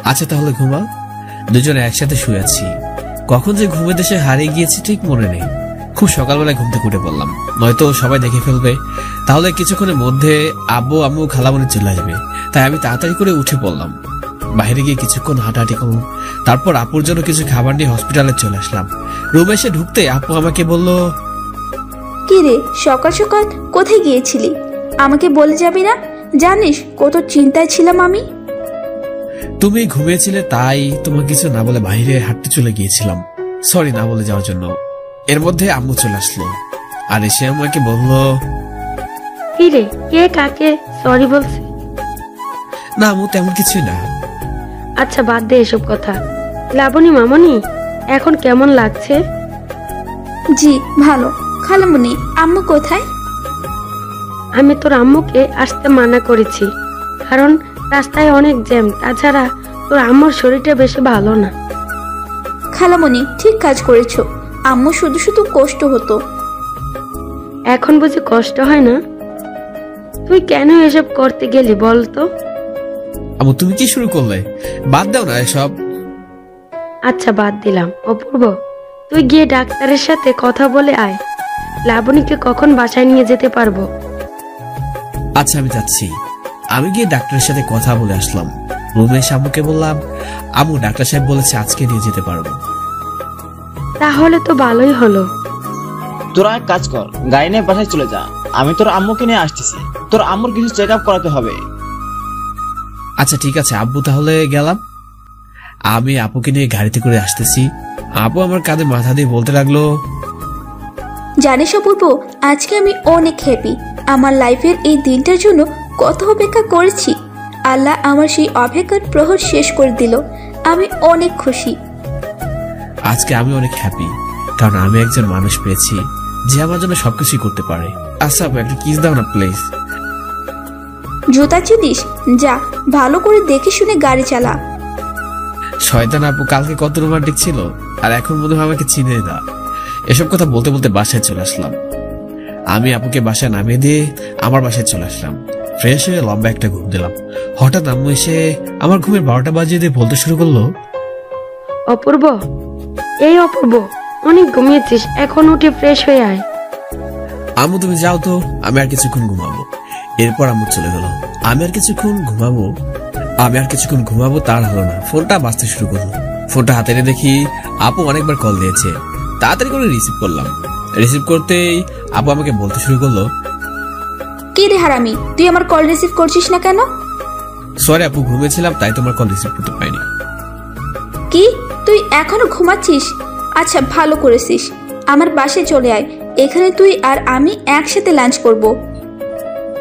আচ্ছা তাহলে ঘুমাও। দুজনে একসাথে শুয়ে আছি। কখন যে ঘুমে দেশে হারিয়ে গিয়েছি ঠিক মনে নেই। খুব সকালবেলায় ঘুম থেকে উঠে পড়লাম, নয়তো সবাই দেখে ফেলবে। তাহলে কিছুক্ষণের মধ্যে আব্বু আম্মু খালামণি চলে আসবে। তাই আমি তাড়াতাড়ি করে উঠে পড়লাম। বাইরে গিয়ে কিছুক্ষণ হাঁটাহাঁটি করলাম। তারপর আপুর জন্য কিছু খাবার নিয়ে হসপিটালে চলে আসলাম। রুমে এসে ঢুকতে আপু আমাকে বলল, কি রে, সকাল সকাল কোথায় গিয়েছিলি? আমাকে বলে যাবি না? জানিস কত চিন্তায় ছিলাম আমি। তুমি ঘুমিয়েছিলে তাই তোমাকে কিছু না বলে বাইরে হাঁটতে চলে গিয়েছিলাম। সরি না বলে যাওয়ার জন্য। এর মধ্যে আম্মু চলে আসলো আর এসে আমাকে বলল, কি রে, কে কাকে সরি বলছে? না আম্মু, তেমন কিছুই না। আচ্ছা বাদ দে এসব কথা। লাবণী মামনি, এখন কেমন লাগছে? জি ভালো। খালামণি, আম্মু কোথায়? আমি তোর আম্মুকে আসতে মানা করেছি, কারণ রাস্তায় অনেক জ্যাম। তাছাড়া তোর আম্মুর শরীরটা বেশি ভালো না। খালামণি, ঠিক কাজ করেছো। আম্মু শুধু শুধু কষ্ট হতো। এখন বুঝি কষ্ট হয় না? তুই কেন এসব করতে গেলি বলতো? আম্মু তুমি কি শুরু করলে? বাদ দাও না এসব। আচ্ছা বাদ দিলাম। অপূর্ব, তুই গিয়ে ডাক্তারের সাথে কথা বলে আয়। লাবণীকে কখন বাসায় নিয়ে যেতে পারবো? আচ্ছা আমি যাচ্ছি। আমি গিয়ে ডাক্তারের সাথে কথা বলে আসলাম। রুমে এসে আম্মুকে বললাম, আম্মু ডাক্তার সাহেব বলেছে আজকে নিয়ে যেতে পারবো। তাহলে তো ভালোই হলো। তোরা এক কাজ কর, গাড়ি নিয়ে বাসায় চলে যা। আমি তোর আম্মুকে নিয়ে আসতেছি। তোর আম্মুর কিছু চেক আপ করাতে হবে। আচ্ছা ঠিক আছে আব্বু, তাহলে গেলাম। আমি আপুকে নিয়ে গাড়িতে করে আসতেছি। আপু আমার কাঁধে মাথা দিয়ে বলতে লাগলো, জানিস অপূর্ব, আজকে আমি অনেক হ্যাপি। আমার লাইফের এই দিনটার জন্য কত অপেক্ষা করেছি। আল্লাহ আমার সেই অপেক্ষার প্রহর শেষ করে দিল। আমি অনেক খুশি। আজকে আমি অনেক হ্যাপি, কারণ আমি একজন মানুষ পেয়েছি যে আমার জন্য সবকিছুই করতে পারে। আচ্ছা আপু, একটা কিস দাও না প্লিজ। জুতা চিনিস? যা, ভালো করে দেখে শুনে গাড়ি চালা। শয়তান আপু কালকে কত রোমান্টিক ছিল, আর এখন মনে হয় আমাকে চিনে না। এসব কথা বলতে বলতে বাসায় চলে আসলাম। আমি আপুকে বাসায় নামিয়ে দিয়ে আমার বাসায় চলে আসলাম। ফ্রেশ হয়ে লম্বা একটা ঘুম দিলাম। হঠাৎ আম্মু এসে আমার ঘুমের 12টা বাজিয়ে দিয়ে বলতে শুরু করলো, অপূর্ব, এই অপূর্ব, অনেক ঘুমিয়েছিস, এখন উঠে ফ্রেশ হয়ে আয়। আম্মু তুমি যাও তো, আমি আর কিছুক্ষণ ঘুমাবো। এরপর আম্মু চলে গেল। আমি আর কিছুক্ষণ ঘুমাবো তার হলো না, ফোনটা বাজতে শুরু করলো। ফোনটা হাতে নিয়ে দেখি আপু অনেকবার কল দিয়েছে। তাড়াতাড়ি করে রিসিভ করলাম। রিসিভ করতেই আপু আমাকে বলতে শুরু করলো, কি রে হারামি, তুই আমার কল রিসিভ করছিস না কেন? সরি আপু, ঘুমিয়েছিলাম তাই তোমার কল রিসিভ করতে পারিনি। কি, তুই এখনো ঘুমাচ্ছিস? আচ্ছা, ভালো করেছিস। আমার বাসায় চলে আয়, এখানে তুই আর আমি একসাথে লাঞ্চ করব।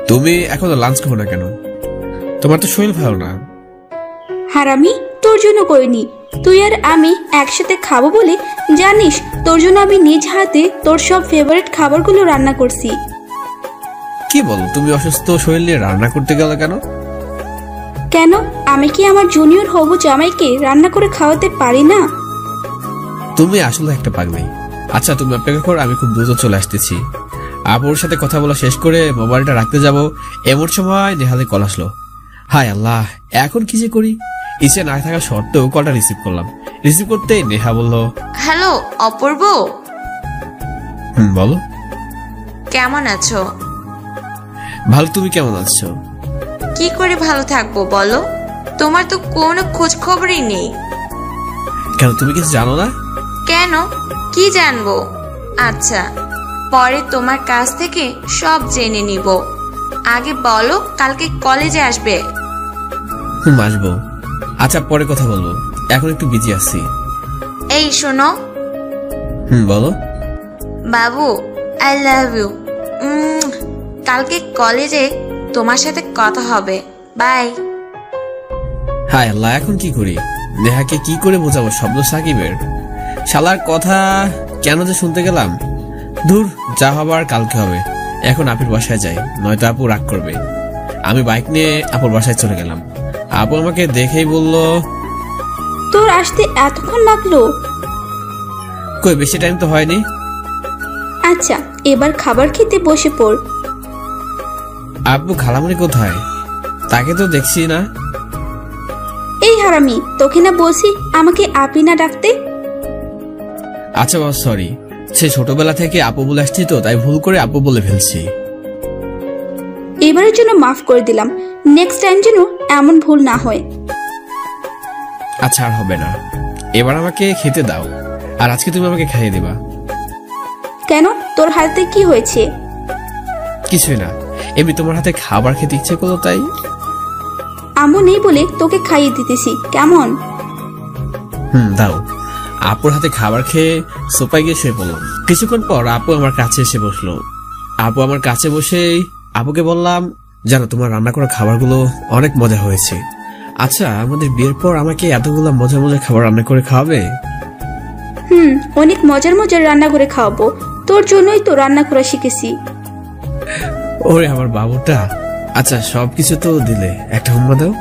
তুমি এখনো লাঞ্চ করো না কেন? তোমার তো শরীর ভালো না। হারামি, তোর জন্য করিনি, তুই আর আমি একসাথে খাবো বলে জানিস তোর জন্য আমি নিজ হাতে তোর সব ফেভারিট খাবারগুলো রান্না করছি। কি বলো, তুমি অসুস্থ শরীর নিয়ে রান্না করতে গেলে কেন? কেন, আমি কি আমার জুনিয়র হবু জামাইকে রান্না করে খাওয়াতে পারি না? তুমি আসলে একটা পাগলি। আচ্ছা তুমি অপেক্ষা করো, আমি খুব দ্রুত চলে আসতেছি। আপুর সাথে কথা বলা শেষ করে মোবাইলটা রাখতে যাব, এমন সময় নেহালে কল আসলো। হায় আল্লাহ, এখন কি যে করি। ইচ্ছে না থাকা সত্ত্বেও কলটা রিসিভ করলাম। রিসিভ করতে নেহা বলল, হ্যালো অপূর্ব, বলো। কেমন আছো? ভালো, তুমি কেমন আছো? কি করে ভালো থাকবো বলো, তোমার তো কোনো খোঁজ খবরই নেই। কেন, তুমি কিছু জানো না? কেন, কি জানবো? আচ্ছা, পরে তোমার কাছ থেকে সব জেনে নিব। আগে বলো, কালকে কলেজে আসবে? আসবো। আচ্ছা পরে কথা বলবো, এখন একটু বিজি আছি। এই শোনো। বলো। বাবু, আই লাভ ইউ। কালকে কলেজে তোমার সাথে কথা হবে। বাই। হায় আল্লাহ, এখন কি করি? নেহাকে কি করে বোঝাবো শব্দ সাকিবের? শালার কথা কেন যে শুনতে গেলাম। দূর, যা হবার কালকে হবে। এখন আপুর বাসায় যাই, নয়তো আপু রাগ করবে। আমি বাইক নিয়ে আপুর বাসায় চলে গেলাম। আপু আমাকে দেখেই বলল, তোর আসতে এতক্ষণ লাগলো? কই, বেশি টাইম তো হয়নি। আচ্ছা, এবার খাবার খেতে বসে পড়। আপু খালামণি কোথায়? তাকে তো দেখছি না। এই হারামি, তোকে না বলছি আমাকে আপি না ডাকতে? আচ্ছা বাবা, সরি। সে ছোটবেলা থেকে আপু বলে আসছি তো, তাই ভুল করে আপু বলে ফেলছি। এবারের জন্য মাফ করে দিলাম, নেক্সট টাইম যেন এমন ভুল না হয়। আচ্ছা, আর হবে না। এবার আমাকে খেতে দাও, আর আজকে তুমি আমাকে খাইয়ে দিবা। কেন, তোর হাতে কি হয়েছে? কিছুই না, এমনি তোমার হাতে খাবার খেতে ইচ্ছে করলো তাই। আম্মু নেই বলে তোকে খাইয়ে দিতেছি, কেমন? দাও। আপুর হাতে খাবার খেয়ে সোফায় গিয়ে শুয়ে পড়লাম। কিছুক্ষণ পর আপু আমার কাছে এসে বসলো। আপু আমার কাছে বসেই আপুকে বললাম, জানো তোমার রান্না করা খাবারগুলো অনেক মজা হয়েছে। আচ্ছা, আমাদের বিয়ের পর আমাকে এতগুলো মজার মজার খাবার রান্না করে খাওয়াবে? অনেক মজার মজার রান্না করে খাওয়াবো, তোর জন্যই তো রান্না করা শিখেছি। ওরে আমার বাবুটা। আচ্ছা, সবকিছু তো দিলে, একটা হুম্মা দাও।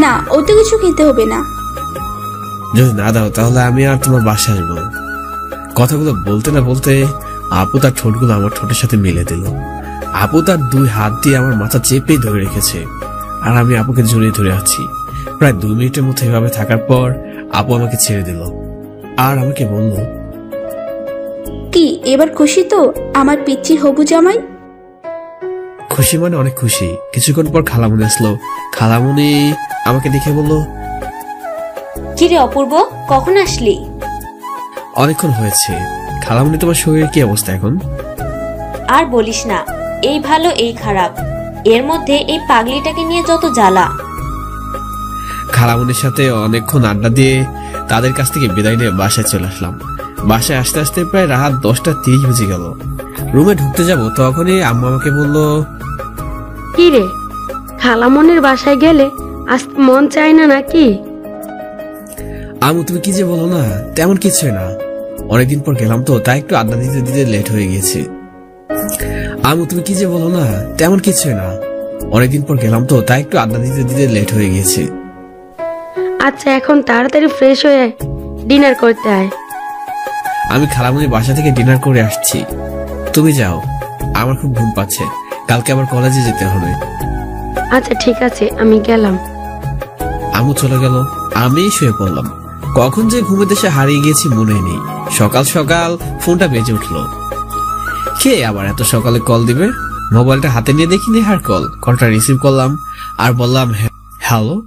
না, অত কিছু খেতে হবে না। যদি না দাও তাহলে আমি আর তোমার বাসায় আসবো না। কথাগুলো বলতে না বলতে আপু তার ঠোঁটগুলো আমার ঠোঁটের সাথে মিলে দিল। আপু তার 2 হাত দিয়ে আমার মাথা চেপে ধরে রেখেছে, আর আমি আপুকে জড়িয়ে ধরে আছি। প্রায় 2 মিনিটের মতো এভাবে থাকার পর আপু আমাকে ছেড়ে দিল, আর আমাকে বলল, কি এবার খুশি তো আমার পিচ্চি হবু জামাই? খুশি মানে অনেক খুশি। কিছুক্ষণ পর খালামুনি আসলো। খালামুনি আমাকে দেখে বলল, কিরে অপূর্ব, কখন আসলি? অনেকক্ষণ হয়েছে। খালামুনি, তোমার শরীরের কি অবস্থা এখন? আর বলিস না, এই ভালো এই খারাপ, এর মধ্যে এই পাগলিটাকে নিয়ে যত জ্বালা। খালামুনির সাথে অনেকক্ষণ আড্ডা দিয়ে তাদের কাছ থেকে বিদায় নিয়ে বাসায় চলে আসলাম। বাসায় আসতে আসতে প্রায় রাত 10:30 বেজে গেল। রুমে ঢুকতে যাব তখনই আম্মু আমাকে বলল, কি রে, খালামনির বাসায় গেলে আসতে মন চায় না নাকি? আম্মু তুমি কি যে বলো না, তেমন কিছুই না। অনেকদিন পর গেলাম তো, তাই একটু আড্ডা দিতে দিতে লেট হয়ে গেছে। আম্মু তুমি কি যে বলো না, তেমন কিছুই না। অনেকদিন পর গেলাম তো, তাই একটু আড্ডা দিতে দিতে লেট হয়ে গেছে। আচ্ছা এখন তাড়াতাড়ি ফ্রেশ হয়ে ডিনার করতে আয়। আমি খালামণির বাসা থেকে ডিনার করে আসছি, তুমি যাও, আমার খুব ঘুম পাচ্ছে, কালকে আবার কলেজে যেতে হবে। আচ্ছা ঠিক আছে, আমি গেলাম। আমু চলে গেল, আমি শুয়ে পড়লাম। কখন যে ঘুমে দেশে হারিয়ে গেছি মনে নেই। সকাল সকাল ফোনটা বেজে উঠলো। কে আবার এত সকালে কল দিবে? মোবাইলটা হাতে নিয়ে দেখি নেহার কল। কলটা রিসিভ করলাম আর বললাম হ্যালো।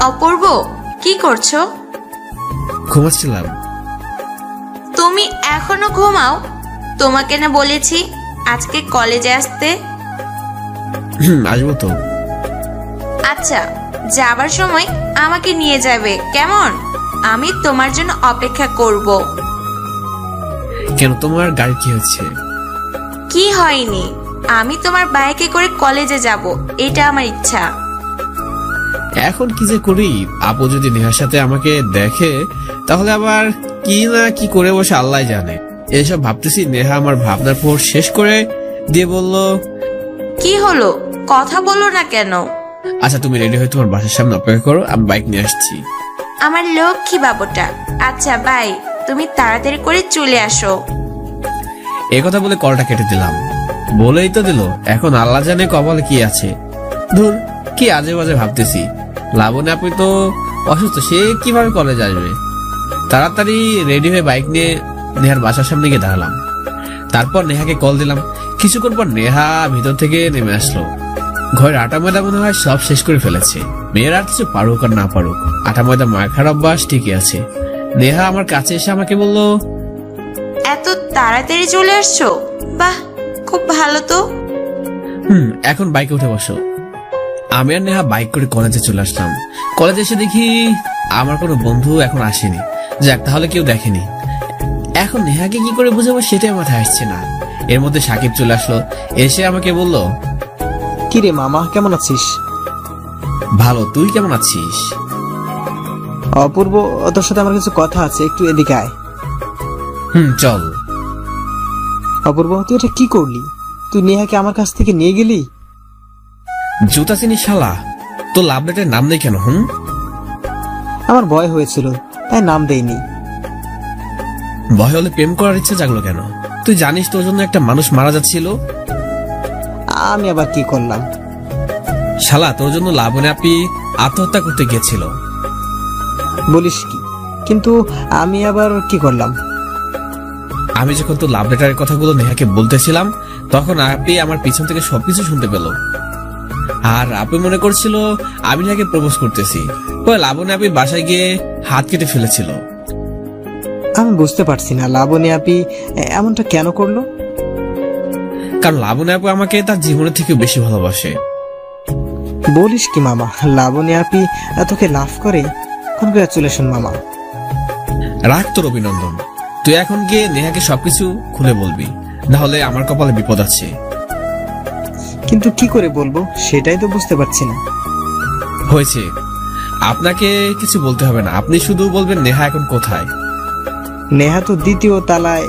অপূর্ব, কি করছো? ঘুমাচ্ছিলাম। তুমি এখনো ঘুমাও? তোমাকে না বলেছি আজকে কলেজে আসতে? আসবো তো। আচ্ছা, যাবার সময় আমাকে নিয়ে যাবে কেমন? আমি তোমার জন্য অপেক্ষা করব। কেন, তোমার গাড়ি কি হচ্ছে? কি হয়নি, আমি তোমার বাইকে করে কলেজে যাব, এটা আমার ইচ্ছা। এখন কি যে করি, আপু যদি নেহার সাথে আমাকে দেখে তাহলে আবার কি না কি করে বসে আল্লাহ জানে। এসব ভাবতেছি, নেহা আমার ভাবনার পর শেষ করে দিয়ে বলল, কি হলো, কথা বলো না কেন? আচ্ছা তুমি রেডি হয়ে তোমার বাসার সামনে অপেক্ষা করো, আমি বাইক নিয়ে আসছি। আমার লক্ষ্মী বাবুটা। আচ্ছা বাই, তুমি তাড়াতাড়ি করে চলে আসো। এই কথা বলে কলটা কেটে দিলাম। বলেই তো দিল, এখন আল্লাহ জানে কপালে কি আছে। ধুর, কি আজে বাজে ভাবতেছি। লাবণী আপনি তো অসুস্থ, সে কিভাবে কলেজ আসবে? তাড়াতাড়ি রেডি হয়ে বাইক নিয়ে নেহার বাসার সামনে গিয়ে দাঁড়ালাম। তারপর নেহাকে কল দিলাম। কিছুক্ষণ পর নেহা ভিতর থেকে নেমে আসলো। ঘরের আটা ময়দা মনে হয় সব শেষ করে ফেলেছে। মেয়েরা আর কিছু পারুক আর না পারুক, আটা ময়দা মাখার অভ্যাস ঠিকই আছে। নেহা আমার কাছে এসে আমাকে বলল, এত তাড়াতাড়ি চলে আসছো? বাহ, খুব ভালো তো। এখন বাইকে উঠে বসো। আমি আর নেহা বাইক করে কলেজে চলে আসলাম। কলেজে এসে দেখি আমার কোনো বন্ধু এখন আসেনি। যাক, তাহলে কেউ দেখেনি। এখন নেহাকে কি করে বুঝাবো সেটাই মাথায় আসছে না। এর মধ্যে সাকিব চলে আসলো, এসে আমাকে বলল, কি রে মামা, কেমন আছিস? ভালো, তুই কেমন আছিস? অপূর্ব, তোর সাথে আমার কিছু কথা আছে, একটু এদিকে আয়। চল। অপূর্ব, তুই এটা কি করলি? তুই নেহাকে আমার কাছ থেকে নিয়ে গেলি? জুতা চিনি শালা, তো লাভ লেটার নাম নেই কেন? আমার ভয় হয়েছিল, তাই নাম দেইনি। ভয় হলে প্রেম করার ইচ্ছে জাগলো কেন? তুই জানিস তোর জন্য একটা মানুষ মারা যাচ্ছিল। আমি আবার কি করলাম? শালা, তোর জন্য লাবণী আপনি আত্মহত্যা করতে গিয়েছিল। বলিস কি? কিন্তু আমি আবার কি করলাম? আমি যখন তো লাভ লেটারের কথাগুলো নেহাকে বলতেছিলাম, তখন আপনি আমার পিছন থেকে সবকিছু শুনতে পেল। আর আপনি মনে করছিল আমি নেহাকে প্রপোজ করতেছি। পরে লাবণী আপনি বাসায় গিয়ে হাত কেটে ফেলেছিল। আমি বুঝতে পারছি না লাবণী আপি এমনটা কেন করলো। কারণ লাবণী আপু আমাকে তার জীবনের থেকে বেশি ভালোবাসে। বলিস কি মামা, লাবণী আপি তোকে লাভ করে? কনগ্রাচুলেশন মামা। রাখ তোর অভিনন্দন। তুই এখন গিয়ে নেহাকে সবকিছু খুলে বলবি, না হলে আমার কপালে বিপদ আছে। কিন্তু কি করে বলবো সেটাই তো বুঝতে পারছি না। হয়েছে, আপনাকে কিছু বলতে হবে না, আপনি শুধু বলবেন নেহা এখন কোথায়। নেহা তো দ্বিতীয় তলায়।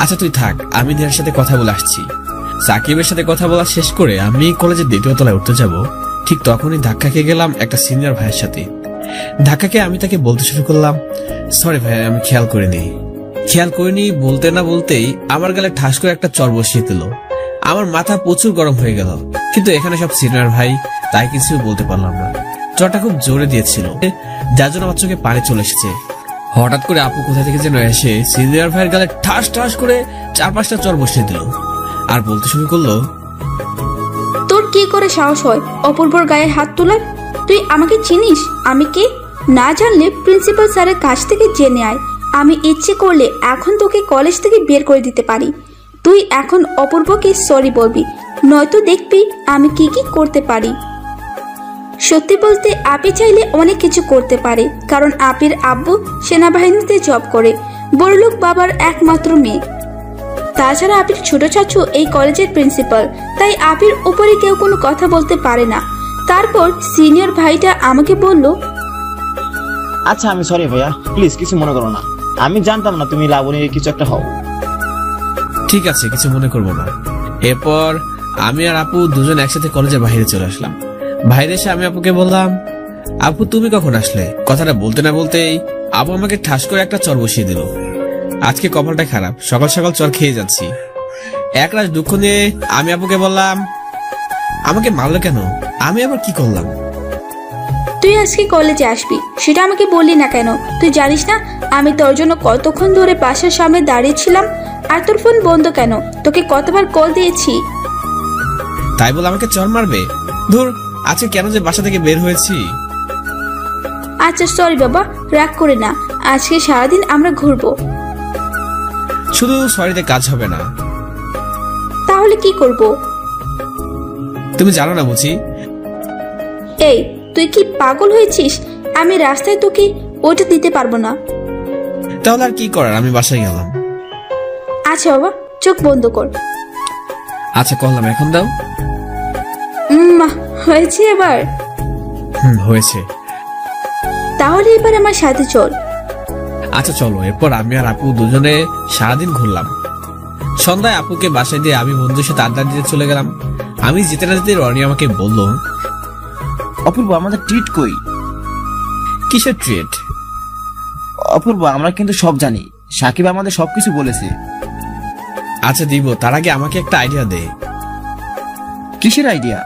আচ্ছা তুই থাক, আমি নেহার সাথে কথা বলে আসছি। সাকিবের সাথে কথা বলা শেষ করে আমি কলেজের দ্বিতীয় তলায় উঠতে যাব, ঠিক তখনই ধাক্কা খেয়ে গেলাম একটা সিনিয়র ভাইয়ের সাথে। ধাক্কা খেয়ে আমি তাকে বলতে শুরু করলাম, সরি ভাই, আমি খেয়াল করিনি। বলতে না বলতেই আমার গালে ঠাস করে একটা চর বসিয়ে দিল। আমার মাথা প্রচুর গরম হয়ে গেল, কিন্তু এখানে সব সিনিয়র ভাই, তাই কিছু বলতে পারলাম না। চরটা খুব জোরে দিয়েছিল, যার জন্য আমার চোখে পানি চলে এসেছে। হঠাৎ করে আপু কোথা থেকে যেন এসে সিনিয়র ভাইয়ের গালে ঠাস ঠাস করে 4-5টা চর বসিয়ে দিল আর বলতে শুরু করলো, তোর কি করে সাহস হয় অপূর্বর গায়ে হাত তোলার? তুই আমাকে চিনিস? আমি কে? না জানলে প্রিন্সিপাল স্যারের কাছ থেকে জেনে আয়। আমি ইচ্ছে করলে এখন তোকে কলেজ থেকে বের করে দিতে পারি। তুই এখন অপূর্বকে সরি বলবি, নয়তো দেখবি আমি কি কি করতে পারি। সত্যি বলতে আপি চাইলে অনেক কিছু করতে পারে, কারণ আপির আব্বু সেনাবাহিনীতে জব করে, বড়লোক বাবার একমাত্র মেয়ে। তাছাড়া আপির ছোট চাচু এই কলেজের প্রিন্সিপাল, তাই আপির উপরে কেউ কোনো কথা বলতে পারে না। তারপর সিনিয়র ভাইটা আমাকে বলল, আচ্ছা আমি সরি ভাইয়া, প্লিজ কিছু মনে করো না। আমি জানতাম না তুমি লাবণীর কিছু একটা হও। ঠিক আছে, কিছু মনে করবো না। এরপর আমি আর আপু দুজন একসাথে কলেজের বাইরে চলে আসলাম। বাইরে এসে আমি আপুকে বললাম, আপু তুমি কখন আসলে? কথাটা বলতে না বলতেই আপু আমাকে ঠাস করে একটা চর বসিয়ে দিল। আজকে কপালটা খারাপ, সকাল সকাল চর খেয়ে যাচ্ছি। এক রাত দুঃখ নিয়ে আমি আপুকে বললাম, আমাকে মারলো কেন? আমি আবার কি করলাম? তুই আজকে কলেজে আসবি সেটা আমাকে বললি না কেন? তুই জানিস না আমি তোর জন্য কতক্ষণ ধরে বাসার সামনে দাঁড়িয়েছিলাম? আর তোর ফোন বন্ধ কেন? তোকে কতবার কল দিয়েছি। তাই বলে আমাকে চর মারবে? ধুর, আজকে কেন যে বাসা থেকে বের হয়েছি। আচ্ছা সরি বাবা, রাগ করে না। আজকে সারাদিন আমরা ঘুরবো। শুধু সরিতে কাজ হবে না। তাহলে কি করব? তুমি জানো না বুঝি? এই তুই কি পাগল হয়েছিস? আমি রাস্তায় তোকে ওটা দিতে পারবো না। তাহলে আর কি করার, আমি বাসায় গেলাম। আচ্ছা বাবা, চোখ বন্ধ কর। আচ্ছা করলাম, এখন দাও। হয়েছে এবার? হয়েছে। তাহলে এবার আমার সাথে চল। আচ্ছা চলো। এরপর আমি আর আপু দুজনে সারাদিন ঘুরলাম। সন্ধ্যায় আপুকে বাসায় দিয়ে আমি বন্ধুর সাথে আড্ডা দিতে চলে গেলাম। আমি যেতে না যেতে রনি আমাকে বলল, অপূর্ব আমাদের ট্রিট কই? কিসের ট্রিট? অপূর্ব আমরা কিন্তু সব জানি, সাকিব আমাদের সবকিছু বলেছে। আচ্ছা দিব, তার আগে আমাকে একটা আইডিয়া দে। কিসের আইডিয়া?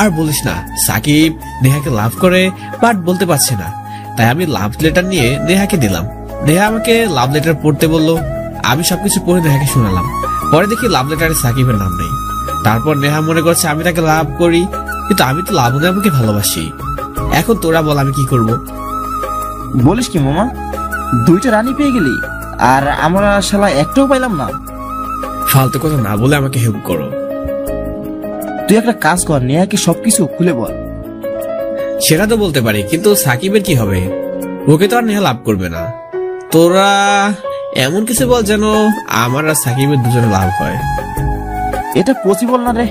আর বলিস না, সাকিব নেহাকে লাভ করে বাট বলতে পারছে না, তাই আমি লাভ লেটার নিয়ে নেহাকে দিলাম। নেহা আমাকে লাভ লেটার পড়তে বললো। আমি সবকিছু পড়ে নেহাকে শোনালাম। পরে দেখি লাভ লেটারে সাকিবের নাম নেই। তারপর নেহা মনে করছে আমি তাকে লাভ করি, কিন্তু আমি তো লাবণী আপুকে ভালোবাসি। এখন তোরা বল আমি কি করব? বলিস কি মামা, দুইটা রানী পেয়ে গেলি আর আমরা শালা একটাও পাইলাম না। ফালতু কথা না বলে আমাকে হেল্প করো। তুই একটা কাজ কর, নেহাকে সবকিছু খুলে বল। সেটা তো বলতে পারি, কিন্তু সাকিবের কি হবে? ওকে তো আর নেহা লাভ করবে না। তোরা এমন কিছু বল যেন আমার আর সাকিবের দুজনে লাভ হয়। এটা পসিবল না রে।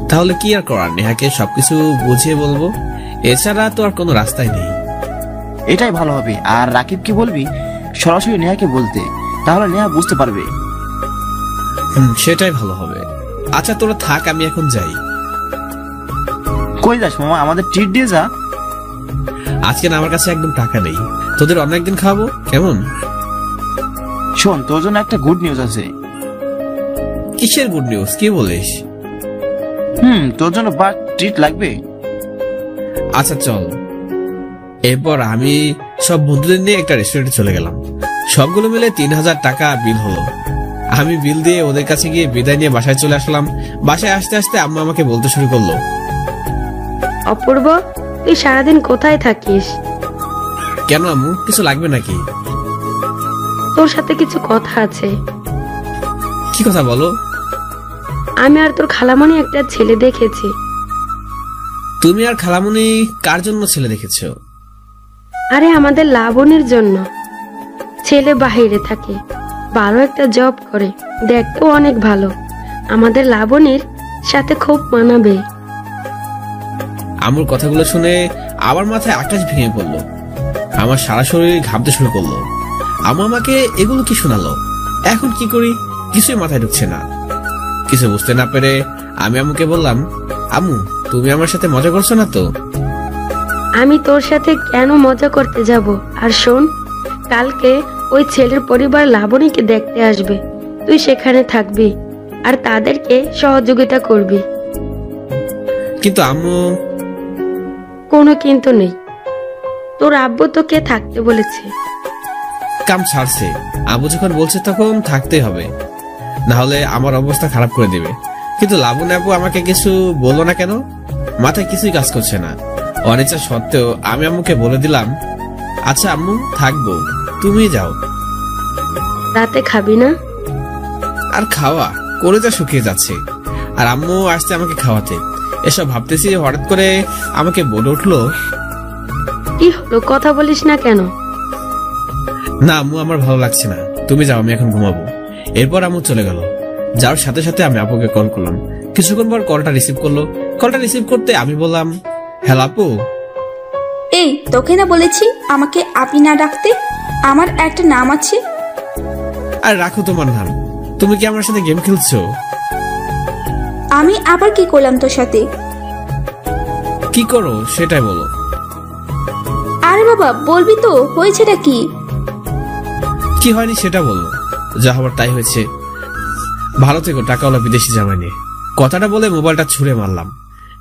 তাহলে কি আর করার, নেহাকে সবকিছু বুঝিয়ে বলবো, এছাড়া তো আর কোনো রাস্তাই নেই। এটাই ভালো হবে। আর রাকিবকে বলবি সরাসরি নেহাকে বলতে, তাহলে নেহা বুঝতে পারবে। সেটাই ভালো হবে। আচ্ছা তোরা থাক, আমি এখন যাই। কই যাস মামা? আমাদের ট্রিট দিয়ে যা। আজকে না আমার কাছে একদম টাকা নেই, তোদের অন্য একদিন খাওয়াবো, কেমন? শোন, তোর জন্য একটা গুড নিউজ আছে। কিসের গুড নিউজ? কি বলিস? তোর জন্য বাট ট্রিট লাগবে। আচ্ছা চল। এরপর আমি সব বন্ধুদের নিয়ে একটা রেস্টুরেন্টে চলে গেলাম। সবগুলো মিলে 3000 টাকা বিল হলো। আমি বিল দিয়ে ওদের কাছে গিয়ে বিদায় নিয়ে বাসায় চলে আসলাম। বাসায় আসতে আসতে আম্মা আমাকে বলতে শুরু করলো, অপূর্ব তুই সারাদিন কোথায় থাকিস? কেন আম্মু, কিছু লাগবে নাকি? তোর সাথে কিছু কথা আছে। কি কথা বলো? আমি আর তোর খালামণি একটা ছেলে দেখেছি। তুমি আর খালামণি কার জন্য ছেলে দেখেছো? আরে আমাদের লাবণীর জন্য। ছেলে বাহিরে থাকে, ভালো একটা জব করে, দেখতেও অনেক ভালো। আমাদের লাবণীর সাথে খুব মানাবে। আমার কথাগুলো শুনে আমার মাথায় আকাশ ভেঙে পড়লো। আমার সারা শরীর ঘামতে শুরু করলো। আম্মা আমাকে এগুলো কি শোনালো? এখন কি করি কিছুই মাথায় ঢুকছে না। কিছু বুঝতে না পেরে আমি আম্মুকে বললাম, আম্মু তুমি আমার সাথে মজা করছো না তো? আমি তোর সাথে কেন মজা করতে যাব? আর শোন, কালকে ওই ছেলের পরিবার লাবণীকে দেখতে আসবে। তুই সেখানে থাকবি আর তাদেরকে সহযোগিতা করবি। কিন্তু আম্মু। কোনো কিন্তু নেই, তোর আব্বু তোকে থাকতে বলেছে। কাম ছাড়ছে, আব্বু যখন বলছে তখন থাকতেই হবে, না হলে আমার অবস্থা খারাপ করে দিবে। কিন্তু লাবণী আপু আমাকে কিছু বললো না কেন? মাথায় কিছুই কাজ করছে না। অনিচ্ছা সত্ত্বেও আমি আম্মুকে বলে দিলাম, আচ্ছা আম্মু থাকবো, তুমি যাও। রাতে খাবি না? আর খাওয়া কলেজা শুকিয়ে যাচ্ছে, আর আম্মু আসতে আমাকে খাওয়াতে। এসব ভাবতেছি, হঠাৎ করে আমাকে বলে উঠলো, কি হলো, কথা বলিস না কেন? না আম্মু আমার ভালো লাগছে না, তুমি যাও, আমি এখন ঘুমাবো। এরপর আম্মু চলে গেল। যাওয়ার সাথে সাথে আমি আপুকে কল করলাম। কিছুক্ষণ পর কলটা রিসিভ করলো। কলটা রিসিভ করতে আমি বললাম, হ্যালো আপু। এই তোকে না বলেছি আমাকে আপনি না ডাকতে? আমার একটা নাম আছে। আর রাখো তোমার নাম, তুমি কি আমার সাথে গেম খেলছো? আমি আবার কি করলাম তোর সাথে? কি করো সেটাই বলো। আরে বাবা বলবি তো, হয়েছেটা কি? কি হয়নি সেটা বলো। যা হবার তাই হয়েছে। ভালো থেকো টাকাওয়ালা বিদেশি জামাই নিয়ে। কথাটা বলে মোবাইলটা ছুঁড়ে মারলাম।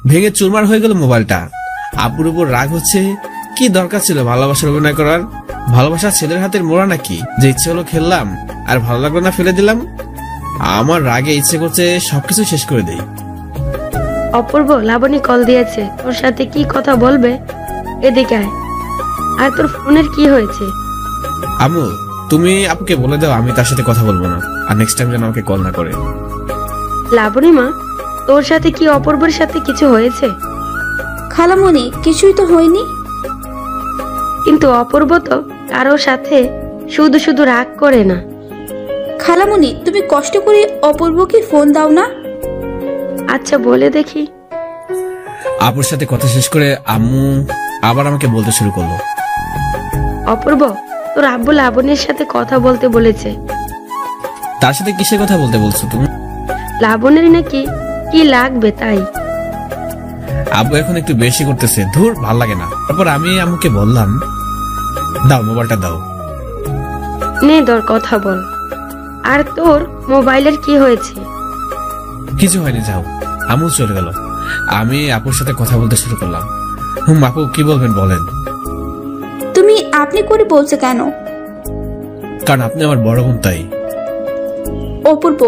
ভেঙে চুরমার হয়ে গেল মোবাইলটা। আপুর উপর রাগ হচ্ছে। কি দরকার ছিল ভালোবাসার অভিনয় করার? ভালোবাসা ছেলের হাতের মোড়া নাকি যে ইচ্ছে হলো খেললাম, আর ভালো লাগলো না ফেলে দিলাম? আমার রাগে ইচ্ছে করছে সবকিছু শেষ করে দেই। অপূর্ব, লাবণী কল দিয়েছে, তোর সাথে কি কথা বলবে, এদিকে আয়। আর তোর ফোনের কি হয়েছে? আমু, তুমি আপুকে বলে দাও আমি তার সাথে কথা বলবো না, আর নেক্সট টাইম যেন আমাকে কল না করে। লাবণী মা, তোর সাথে কি অপূর্বর সাথে কিছু হয়েছে? খালামণি কিছুই তো হয়নি। কিন্তু অপূর্ব তো কারোর সাথে শুধু শুধু রাগ করে না। খালামণি তুমি কষ্ট করে অপূর্বকে ফোন দাও না। আচ্ছা বলে দেখি। আপুর সাথে কথা শেষ করে আম্মু আবার আমাকে বলতে শুরু করলো। অপূর্ব, তোর আব্বু লাবণীর সাথে কথা বলতে বলেছে। তার সাথে কিসের কথা বলতে বলছো তুমি? লাবণীর নাকি কি লাগবে তাই। আব্বু এখন একটু বেশি করতেছে, ধুর ভাল লাগে না। তারপর আমি আম্মুকে বললাম, দাও মোবাইলটা দাও। নে তোর কথা বল। আর তোর মোবাইলের কি হয়েছে? কিছু হয়নি, যাও। আম্মু চলে গেল। আমি আপুর সাথে কথা বলতে শুরু করলাম। আপু কি বলবেন বলেন। তুমি আপনি করে বলছো কেন? কারণ আপনি আমার বড় বোন তাই। অপূর্ব,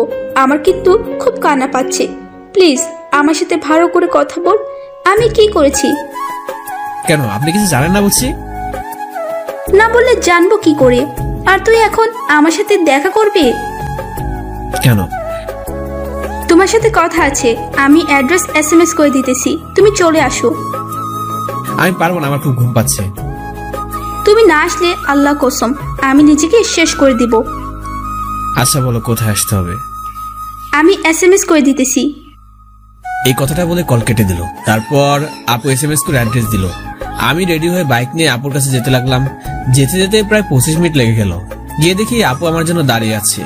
আমার কিন্তু খুব কান্না পাচ্ছে। প্লিজ আমার সাথে ভালো করে কথা বল। আমি কি করেছি? কেন, আপনি কিছু জানেন না বলছি? না বললে জানবো কি করে? আর তুই এখন আমার সাথে দেখা করবি? কেন? তোমার সাথে কথা আছে। আমি অ্যাড্রেস SMS করে দিতেছি, তুমি চলে আসো। আমি পারবো না, আমার খুব ঘুম পাচ্ছে। তুমি না আসলে আল্লাহ কসম আমি নিজেকে শেষ করে দিব। আচ্ছা বলো কোথায় আসতে হবে? আমি SMS করে দিতেছি। এই কথাটা বলে কল কেটে দিল। তারপর আপু SMS করে অ্যাড্রেস দিল। আমি রেডি হয়ে বাইক নিয়ে আপুর কাছে যেতে লাগলাম। যেতে যেতে প্রায় 25 মিনিট লেগে গেল। গিয়ে দেখি আপু আমার জন্য দাঁড়িয়ে আছে।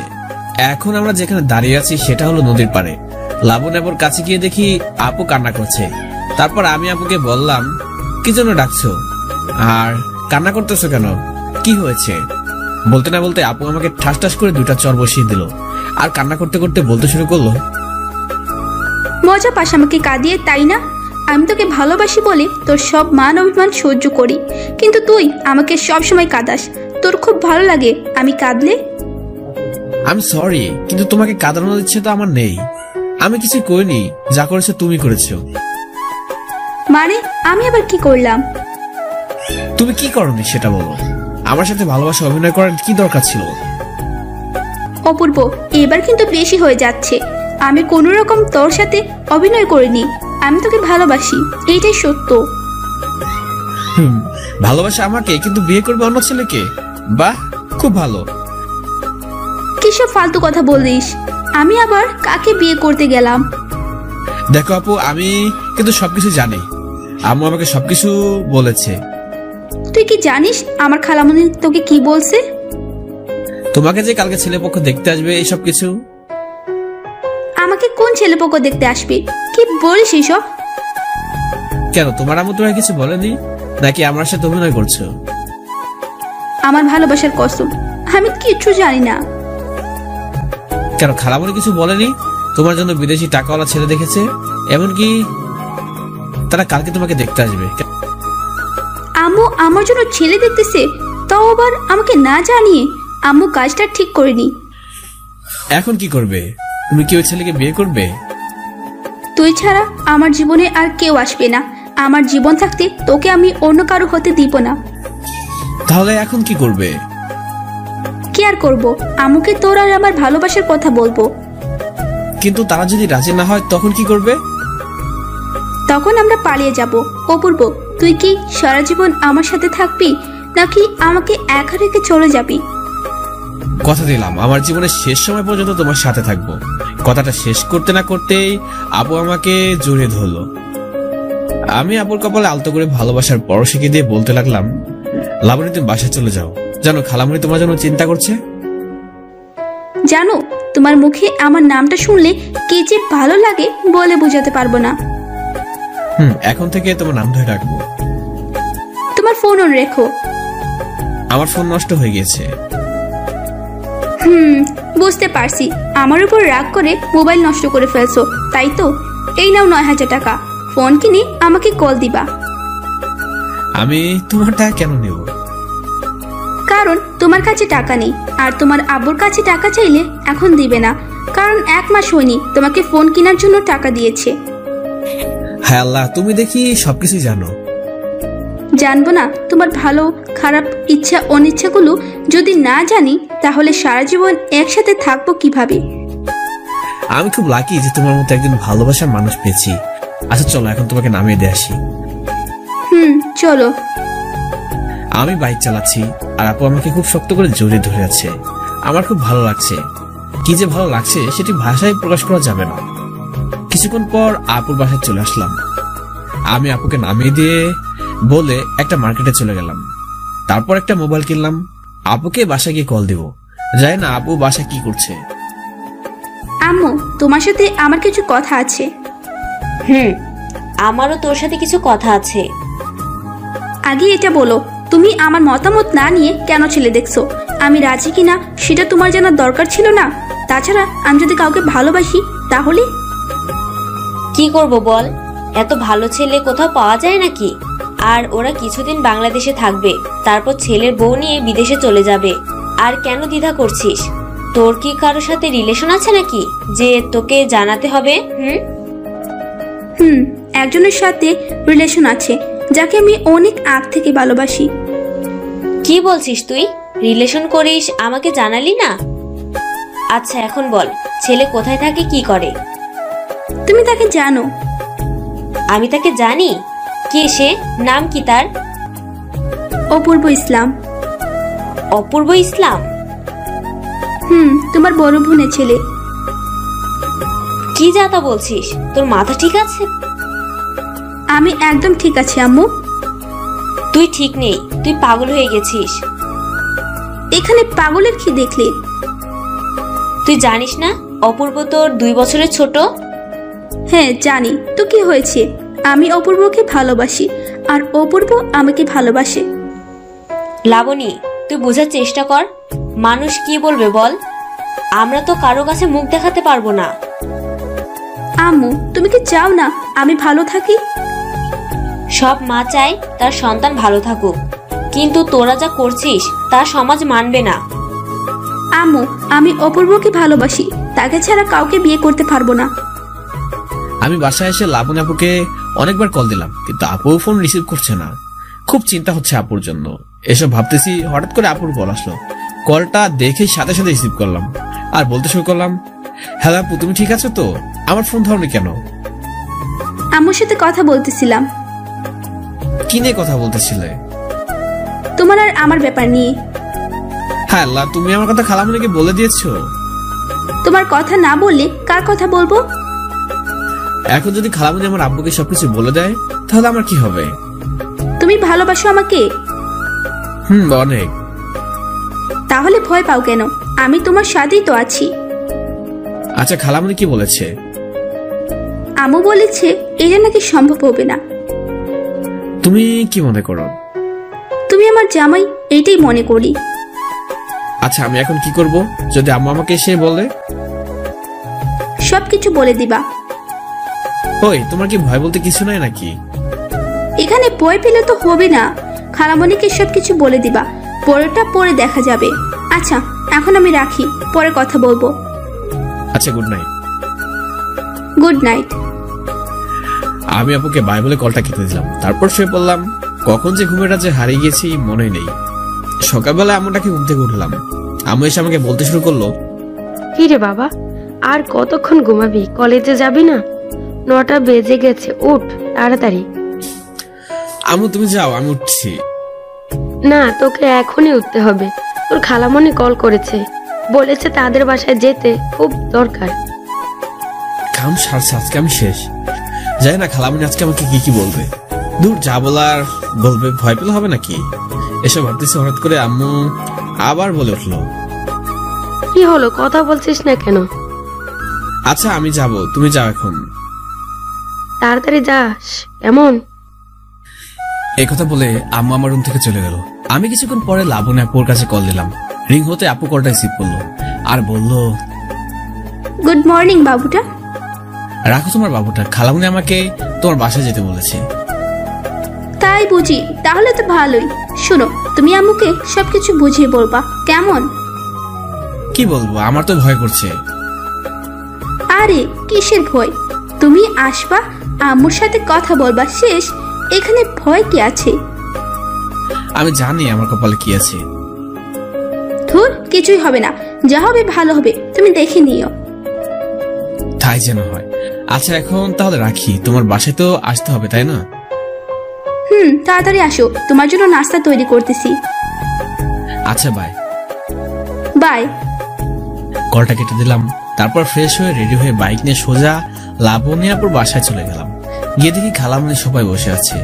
এখন আমরা যেখানে দাঁড়িয়ে আছি সেটা হলো নদীর পাড়ে। লাবণী আপুর কাছে গিয়ে দেখি আপু কান্না করছে। তারপর আমি আপুকে বললাম, কি জন্য ডাকছো আর কান্না করতেছো কেন, কি হয়েছে? বলতে না বলতে আপু আমাকে ঠাস ঠাস করে 2টা চর বসিয়ে দিল। আর কান্না করতে করতে বলতে শুরু করলো, মজা পাস আমাকে কাঁদিয়ে, তাই না? আমি তোকে ভালোবাসি বলে তোর সব মান অভিমান সহ্য করি, কিন্তু তুই আমাকে সব সময় কাঁদাস। তোর খুব ভালো লাগে আমি কাঁদলে? আমি সরি, কিন্তু তোমাকে কাঁদানোর ইচ্ছে তো আমার নেই। আমি কিছু করিনি, যা করেছো তুমি করেছো। মানে আমি আবার কি করলাম? তুমি কি করনি সেটা বলো। আমার সাথে ভালোবাসা অভিনয় করার কি দরকার ছিল? অপূর্ব, এবার কিন্তু বেশি হয়ে যাচ্ছে। আমি কোনো রকম তোর সাথে অভিনয় করিনি। আমি তোকে ভালোবাসি, এইটাই সত্য। ভালোবাসা আমাকে, কিন্তু বিয়ে করবে অন্য ছেলেকে? বাহ, খুব ভালো। কিসব ফালতু কথা বলিস? আমি আবার কাকে বিয়ে করতে গেলাম? দেখো আপু, আমি কিন্তু সবকিছু জানি। আম্মু আমাকে সবকিছু বলেছে। তুই কি জানিস আমার খালামণি তোকে কি বলছে? তোমাকে যে কালকে ছেলেপক্ষ দেখতে আসবে, এইসব কিছু। আমাকে কোন ছেলেপক্ষ দেখতে আসবে? কি বলিস এইসব? কেন, তোমার আম্মু তোমায় কিছু বলেনি নাকি আমার সাথে অভিনয় করছো? আমার ভালোবাসার কসম, আমি কিচ্ছু জানি না। কেন, খালামণি কিছু বলেনি? তোমার জন্য বিদেশি টাকাওয়ালা ছেলে দেখেছে, এমনকি তারা কালকে তোমাকে দেখতে আসবে। আম্মু আমার জন্য ছেলে দেখতেছে, তাও আবার আমাকে না জানিয়ে। আম্মু কাজটা ঠিক করেনি। এখন কি করবে? তুমি কি ওই ছেলেকে বিয়ে করবে? তুই ছাড়া আমার জীবনে আর কেউ আসবে না। আমার জীবন থাকতে তোকে আমি অন্য কারো হতে দিব না। তাহলে এখন কি করবে? কি আর করব? আম্মুকে তোর আর আমার ভালোবাসার কথা বলবো। কিন্তু তারা যদি রাজি না হয় তখন কি করবে? তখন আমরা পালিয়ে যাব। অপূর্ব, তুই কি সারা জীবন আমার সাথে থাকবি নাকি আমাকে একা রেখে চলে যাবি? কথা দিলাম আমার জীবনের শেষ সময় পর্যন্ত তোমার সাথে থাকবো। কথাটা শেষ করতে না করতেই আপু আমাকে জড়িয়ে ধরলো। আমি আপুর কপালে আলতো করে ভালোবাসার পরশিকে দিয়ে বলতে লাগলাম, লাবণী তুমি বাসায় চলে যাও। জানো খালামণি তোমার জন্য চিন্তা করছে। জানো, তোমার মুখে আমার নামটা শুনলে কি যে ভালো লাগে বলে বোঝাতে পারবো না। এখন থেকে তোমার নাম ধরে রাখবো। তোমার ফোন অন রেখো। আমার ফোন নষ্ট হয়ে গেছে। বুঝতে পারছি, আমার উপর রাগ করে মোবাইল নষ্ট করে ফেলছো, তাই তো? এই নাও 9,000 টাকা, ফোন কিনে আমাকে কল দিবা। আমি তোমার টাকা কেন নেব? কারণ তোমার কাছে টাকা নেই, আর তোমার আব্বুর কাছে টাকা চাইলে এখন দিবে না, কারণ 1 মাস হয়নি তোমাকে ফোন কেনার জন্য টাকা দিয়েছে। হ্যাঁ আল্লাহ, তুমি দেখি সবকিছু জানো। জানবো না? তোমার ভালো খারাপ ইচ্ছা অনিচ্ছাগুলো যদি না জানি তাহলে সারা জীবন একসাথে থাকবো কিভাবে? আমি খুব লাকি যে তোমার মতো একজন ভালোবাসার মানুষ পেয়েছি। আচ্ছা চলো, এখন তোমাকে নামিয়ে দিয়ে আসি। চলো। আমি বাইক চালাচ্ছি আর আপু আমাকে খুব শক্ত করে জড়িয়ে ধরে আছে। আমার খুব ভালো লাগছে। কি যে ভালো লাগছে সেটি ভাষায় প্রকাশ করা যাবে না। কিছুক্ষণ পর আপুর বাসায় চলে আসলাম। আমি আপুকে নামিয়ে দিয়ে বলে একটা মার্কেটে চলে গেলাম। তারপর একটা মোবাইল কিনলাম। আপুকে বাসায় গিয়ে কল দিব। জানি না আপু বাসা কি করছে। আম্মু, তোমার সাথে আমার কিছু কথা আছে। আমারও তোর সাথে কিছু কথা আছে। আগে এটা বলো, তুমি আমার মতামত না নিয়ে কেন ছেলে দেখছো? আমি রাজি কিনা সেটা তোমার জানার দরকার ছিল না? তাছাড়া আমি যদি কাউকে ভালোবাসি তাহলে কি করব বল? এত ভালো ছেলে কোথাও পাওয়া যায় নাকি? আর ওরা কিছুদিন বাংলাদেশে থাকবে, তারপর ছেলের বউ নিয়ে বিদেশে চলে যাবে। আর কেন দ্বিধা করছিস? তোর কি কারোর সাথে রিলেশন আছে নাকি যে তোকে জানাতে হবে? একজনের সাথে রিলেশন আছে, যাকে আমি অনেক আগ থেকে ভালোবাসি। কি বলছিস তুই? রিলেশন করিস, আমাকে জানালি না? আচ্ছা এখন বল, ছেলে কোথায় থাকে, কি করে? তুমি তাকে জানো? আমি তাকে জানি। কে সে? নাম কি তার? অপূর্ব ইসলাম। অপূর্ব ইসলাম? তোমার বড় বোনের ছেলে। কি যা তা বলছিস? তোর মাথা ঠিক আছে? আমি একদম ঠিক আছি আম্মু। তুই ঠিক নেই, তুই পাগল হয়ে গেছিস। এখানে পাগলের কি দেখলি? তুই জানিস না অপূর্ব তোর 2 বছরের ছোট? হ্যাঁ জানি, তো কি হয়েছে? আমি অপূর্বকে ভালোবাসি আর অপূর্ব আমাকে ভালোবাসে। লাবণী, তুই বোঝার চেষ্টা কর। মানুষ কি বলবে বল? আমরা তো কারো কাছে মুখ দেখাতে পারবো না। আম্মু, তুমি কি চাও না আমি ভালো থাকি? সব মা চায় তার সন্তান ভালো থাকুক, কিন্তু তোরা যা করছিস তা সমাজ মানবে না। আম্মু, আমি অপূর্বকে ভালোবাসি, তাকে ছাড়া কাউকে বিয়ে করতে পারবো না। আমি বাসায় এসে লাবণী আপুকে অনেকবার কল দিলাম, কিন্তু আপু ফোন রিসিভ করছে না। খুব চিন্তা হচ্ছে আপুর জন্য। এসব ভাবতেছি, হঠাৎ করে আপুর কল আসলো। কলটা দেখে সাথে সাথে রিসিভ করলাম আর বলতে শুরু করলাম, হ্যালো আপু, তুমি ঠিক আছো তো? আমার ফোন ধরনি কেন? আম্মুর সাথে কথা বলতেছিলাম। কি নিয়ে কথা বলতেছিলে? তোমার আর আমার ব্যাপার নিয়ে। হ্যাঁ আল্লাহ, তুমি আমার কথা খালামণিকে বলে দিয়েছো? তোমার কথা না বললে কার কথা বলবো? এখন যদি খালামণি আমার আব্বুকে সবকিছু বলে দেয় তাহলে আমার কি হবে? তুমি ভালোবাসো আমাকে? অনেক। তাহলে ভয় পাও কেন? আমি তোমার সাথেই তো আছি। আচ্ছা, খালামণি কি বলেছে? আম্মু বলেছে এটা নাকি সম্ভব হবে না। তুমি কি মনে করো? তুমি আমার জামাই, এইটাই মনে করি। আচ্ছা, আমি এখন কি করব যদি আম্মু আমাকে এসে বলে? সবকিছু বলে দিবা। ওই, তোমার কি ভয় বলতে কিছু নাই নাকি? এখানে ভয় পেলে তো হবে না। খালামণিকে সবকিছু বলে দিবা, পরেরটা পরে দেখা যাবে। আচ্ছা এখন আমি রাখি, পরে কথা বলবো। আচ্ছা, গুড নাইট। Good night. আমি আপুকে বাই বলে কলটা কেটে দিলাম। তারপর শুয়ে পড়লাম। কখন যে ঘুমের রাজ্যে হারিয়ে গেছি মনে নেই। সকালবেলা আম্মুটাকে ঘুম থেকে উঠলাম। আম্মু এসে আমাকে বলতে শুরু করলো, কি রে বাবা, আর কতক্ষণ ঘুমাবি? কলেজে যাবি না? 9টা বেজে গেছে, উঠ তাড়াতাড়ি। আম্মু তুমি যাও, আমি উঠছি। না, তোকে এখনই উঠতে হবে। তোর খালামণি কল করেছে, বলেছে তাদের বাসায় যেতে খুব দরকার। কাম সারছে, আজকে আমি শেষ। যাই না, খালামণি আজকে আমাকে কি কি বলবে। দূর, যা বলার বলবে, ভয় পেলে হবে নাকি? এসব ভাবতেছি, হঠাৎ করে আম্মু আবার বলে উঠলো, কি হলো, কথা বলছিস না কেন? আচ্ছা আমি যাব, তুমি যাও এখন। তাড়াতাড়ি যাস কেমন? এই কথা বলে আম্মু আমার রুম থেকে চলে গেল। আমি কিছুক্ষণ পরে লাবণী আপুর কাছে কল দিলাম। রিং হতে আপু কলটা রিসিভ করলো আর বলল, গুড মর্নিং বাবুটা। রাখো তোমার বাবুটা, খালামণি আমাকে তোমার বাসায় যেতে বলেছে। তাই বুঝি, তাহলে তো ভালোই। শোনো, তুমি আম্মুকে সবকিছু বুঝিয়ে বলবা কেমন? কি বলবো, আমার তো ভয় করছে। আরে কিসের ভয়? তুমি আসবা, আম্মুর সাথে কথা বলবা, শেষ। এখানে ভয় কি আছে? আমি জানি আমার কপালে কি আছে। ধুর, কিছুই হবে না, যা হবে ভালো হবে, তুমি দেখে নিও। তাই যেন হয়। আচ্ছা এখন তাহলে রাখি, তোমার বাসায় তো আসতে হবে তাই না? তাড়াতাড়ি আসো, তোমার জন্য নাস্তা তৈরি করতেছি। আচ্ছা বাই। বাই। কলটা কেটে দিলাম। তারপর ফ্রেশ হয়ে রেডি হয়ে বাইক নিয়ে সোজা লাবণী আপুর বাসায় চলে গেলাম। গিয়ে দেখি খালামণি সবাই বসে আছে।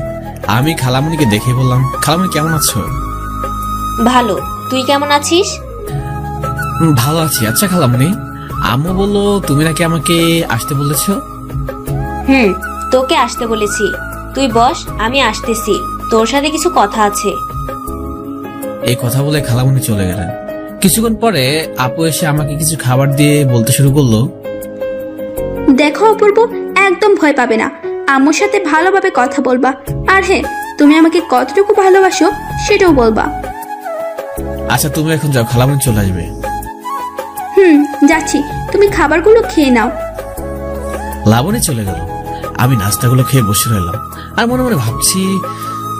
আমি খালামণিকে দেখে বললাম, খালামণি কেমন আছো? ভালো, তুই কেমন আছিস? ভালো আছি। আচ্ছা খালামণি, আম্মু বললো তুমি নাকি আমাকে আসতে বলেছো? তোকে আসতে বলেছি। তুই বস, আমি আসতেছি, তোর সাথে কিছু কথা আছে। এই কথা বলে খালামণি চলে গেলেন। কিছুক্ষণ পরে আপু এসে আমাকে কিছু খাবার দিয়ে বলতে শুরু করলো, দেখো অপূর্ব, একদম ভয় পাবে না, আম্মুর সাথে ভালোভাবে কথা বলবা। আর হ্যাঁ, তুমি আমাকে কতটুকু ভালোবাসো সেটাও বলবা। আচ্ছা তুমি এখন যাও, খালামণি চলে আসবে। যাচ্ছি, তুমি খাবারগুলো খেয়ে নাও। লাবণী চলে গেল। আমি নাস্তাগুলো খেয়ে বসে রইলাম আর মনে মনে ভাবছি,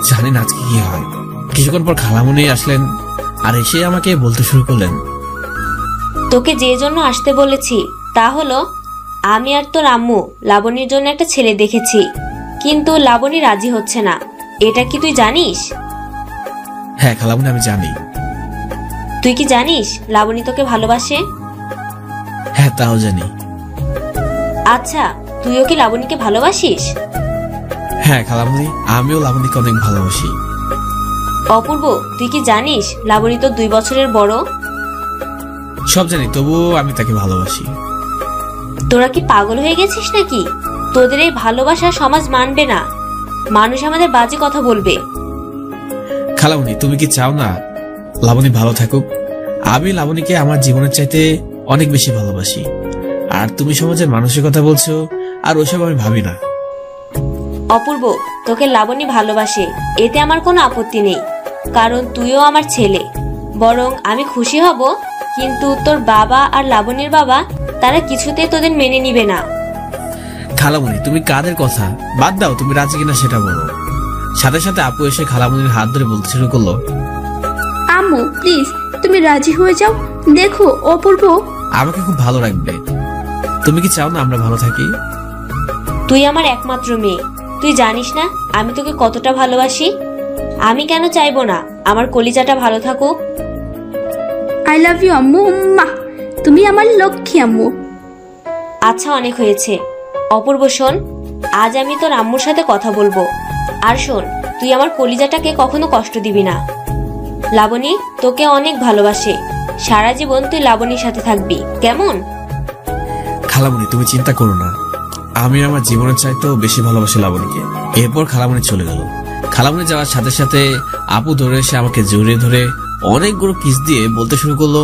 জানি না আজকে কি হয়। কিছুক্ষণ পর খালামণি আসলেন আর এসে আমাকে বলতে শুরু করলেন, তোকে যে জন্য আসতে বলেছি তা হলো, আমি আর তোর আম্মু লাবণীর জন্য একটা ছেলে দেখেছি, কিন্তু লাবণী রাজি হচ্ছে না। এটা কি তুই জানিস? হ্যাঁ খালামণি, আমি জানি। তুই কি জানিস লাবণী তোকে ভালোবাসে? হ্যাঁ তাও জানি। আচ্ছা, তুইও কি লাবণীকে ভালোবাসিস? হ্যাঁ খালামণি, আমিও লাবণীকে অনেক ভালোবাসি। অপূর্ব, তুই কি জানিস লাবণী তো 2 বছরের বড়? সব জানি, তবুও আমি তাকে ভালোবাসি। তোরা কি পাগল হয়ে গেছিস নাকি? তোদের এই ভালোবাসা সমাজ মানবে না, মানুষ আমাদের বাজে কথা বলবে। খালামণি, তুমি কি চাও না লাবণী ভালো থাকুক? আমি লাবণীকে আমার জীবনের চাইতে অনেক বেশি ভালোবাসি। আর তুমি সমাজের মানুষের কথা বলছো, আর ওসব আমি ভাবি না। অপূর্ব, তোকে লাবণী ভালোবাসে, এতে আমার কোনো আপত্তি নেই, কারণ তুইও আমার ছেলে। বরং আমি খুশি হব, কিন্তু তোর বাবা আর লাবণীর বাবা তারা কিছুতেই তোদের মেনে নিবে না। খালামণি, তুমি কাদের কথা বাদ দাও, তুমি রাজি কিনা সেটা বলো। সাথে সাথে আপু এসে খালামণির হাত ধরে বলতে শুরু করলো, আম্মু প্লিজ, তুমি রাজি হয়ে যাও। দেখো অপূর্ব আমাকে খুব ভালো রাখবে। তুমি কি চাও না আমরা ভালো থাকি? তুই আমার একমাত্র মেয়ে, তুই জানিস না আমি তোকে কতটা ভালোবাসি। আমি কেন চাইবো না আমার কলিজাটা ভালো থাকুক? আই লাভ ইউ আম্মু। তুমি আমার লক্ষ্মী আম্মু। আচ্ছা অনেক হয়েছে। অপূর্ব শোন, আজ আমি তোর আম্মুর সাথে কথা বলবো। আর শোন, তুই আমার কলিজাটাকে কখনো কষ্ট দিবি না। লাবণী তোকে অনেক ভালোবাসে, সারা জীবন তুই লাবণীর সাথে থাকবি, কেমন? খালামণি তুমি চিন্তা করো না, আমি আমার জীবনের চাইতেও বেশি ভালোবাসি লাবণীকে। এরপর খালামণি চলে গেল। খালামণি যাওয়ার সাথে সাথে আপু দৌড়ে এসে আমাকে জড়িয়ে ধরে অনেকগুলো কিস দিয়ে বলতে শুরু করলো,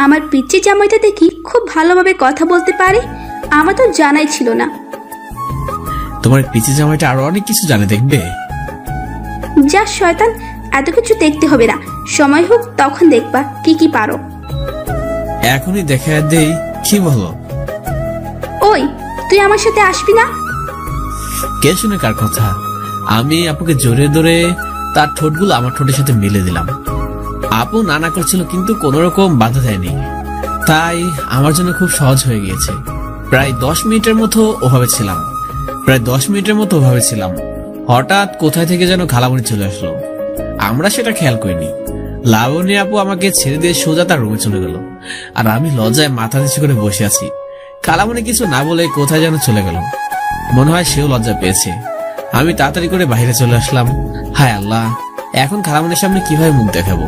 আমার পিচ্চি জামাইটা দেখি খুব ভালোভাবে কথা বলতে পারে, আমার তো জানাই ছিল না। তোমার পিচি জামাইটা আরো অনেক কিছু জানে, দেখবে। যা শয়তান, এত কিছু দেখতে হবে না, সময় হোক তখন দেখবা কি কি পারো। এখনই দেখা দেই, কি বলো? ওই তুই আমার সাথে আসবি না? কে শুনে কার কথা? আমি আপুকে জড়িয়ে ধরে তার ঠোঁটগুলো আমার ঠোঁটের সাথে মিলে দিলাম। আপু নানা করছিল কিন্তু কোন রকম বাধা দেয়নি, তাই আমার জন্য খুব সহজ হয়ে গিয়েছে। প্রায় 10 মিনিটের মতো ওভাবে ছিলাম। হঠাৎ কোথায় থেকে যেন খালামণি চলে আসলো। আমরা সেটা খেয়াল করিনি। লাবণী আপু আমাকে ছেড়ে দিয়ে সোজা তার রুমে চলে গেল, আর আমি লজ্জায় মাথা নিচু করে বসে আছি। খালামণি কিছু না বলে কোথায় যেন চলে গেল, মনে হয় সেও লজ্জা পেয়েছে। আমি তাড়াতাড়ি করে বাইরে চলে আসলাম। হায় আল্লাহ, এখন খালামণির সামনে কিভাবে মুখ দেখাবো?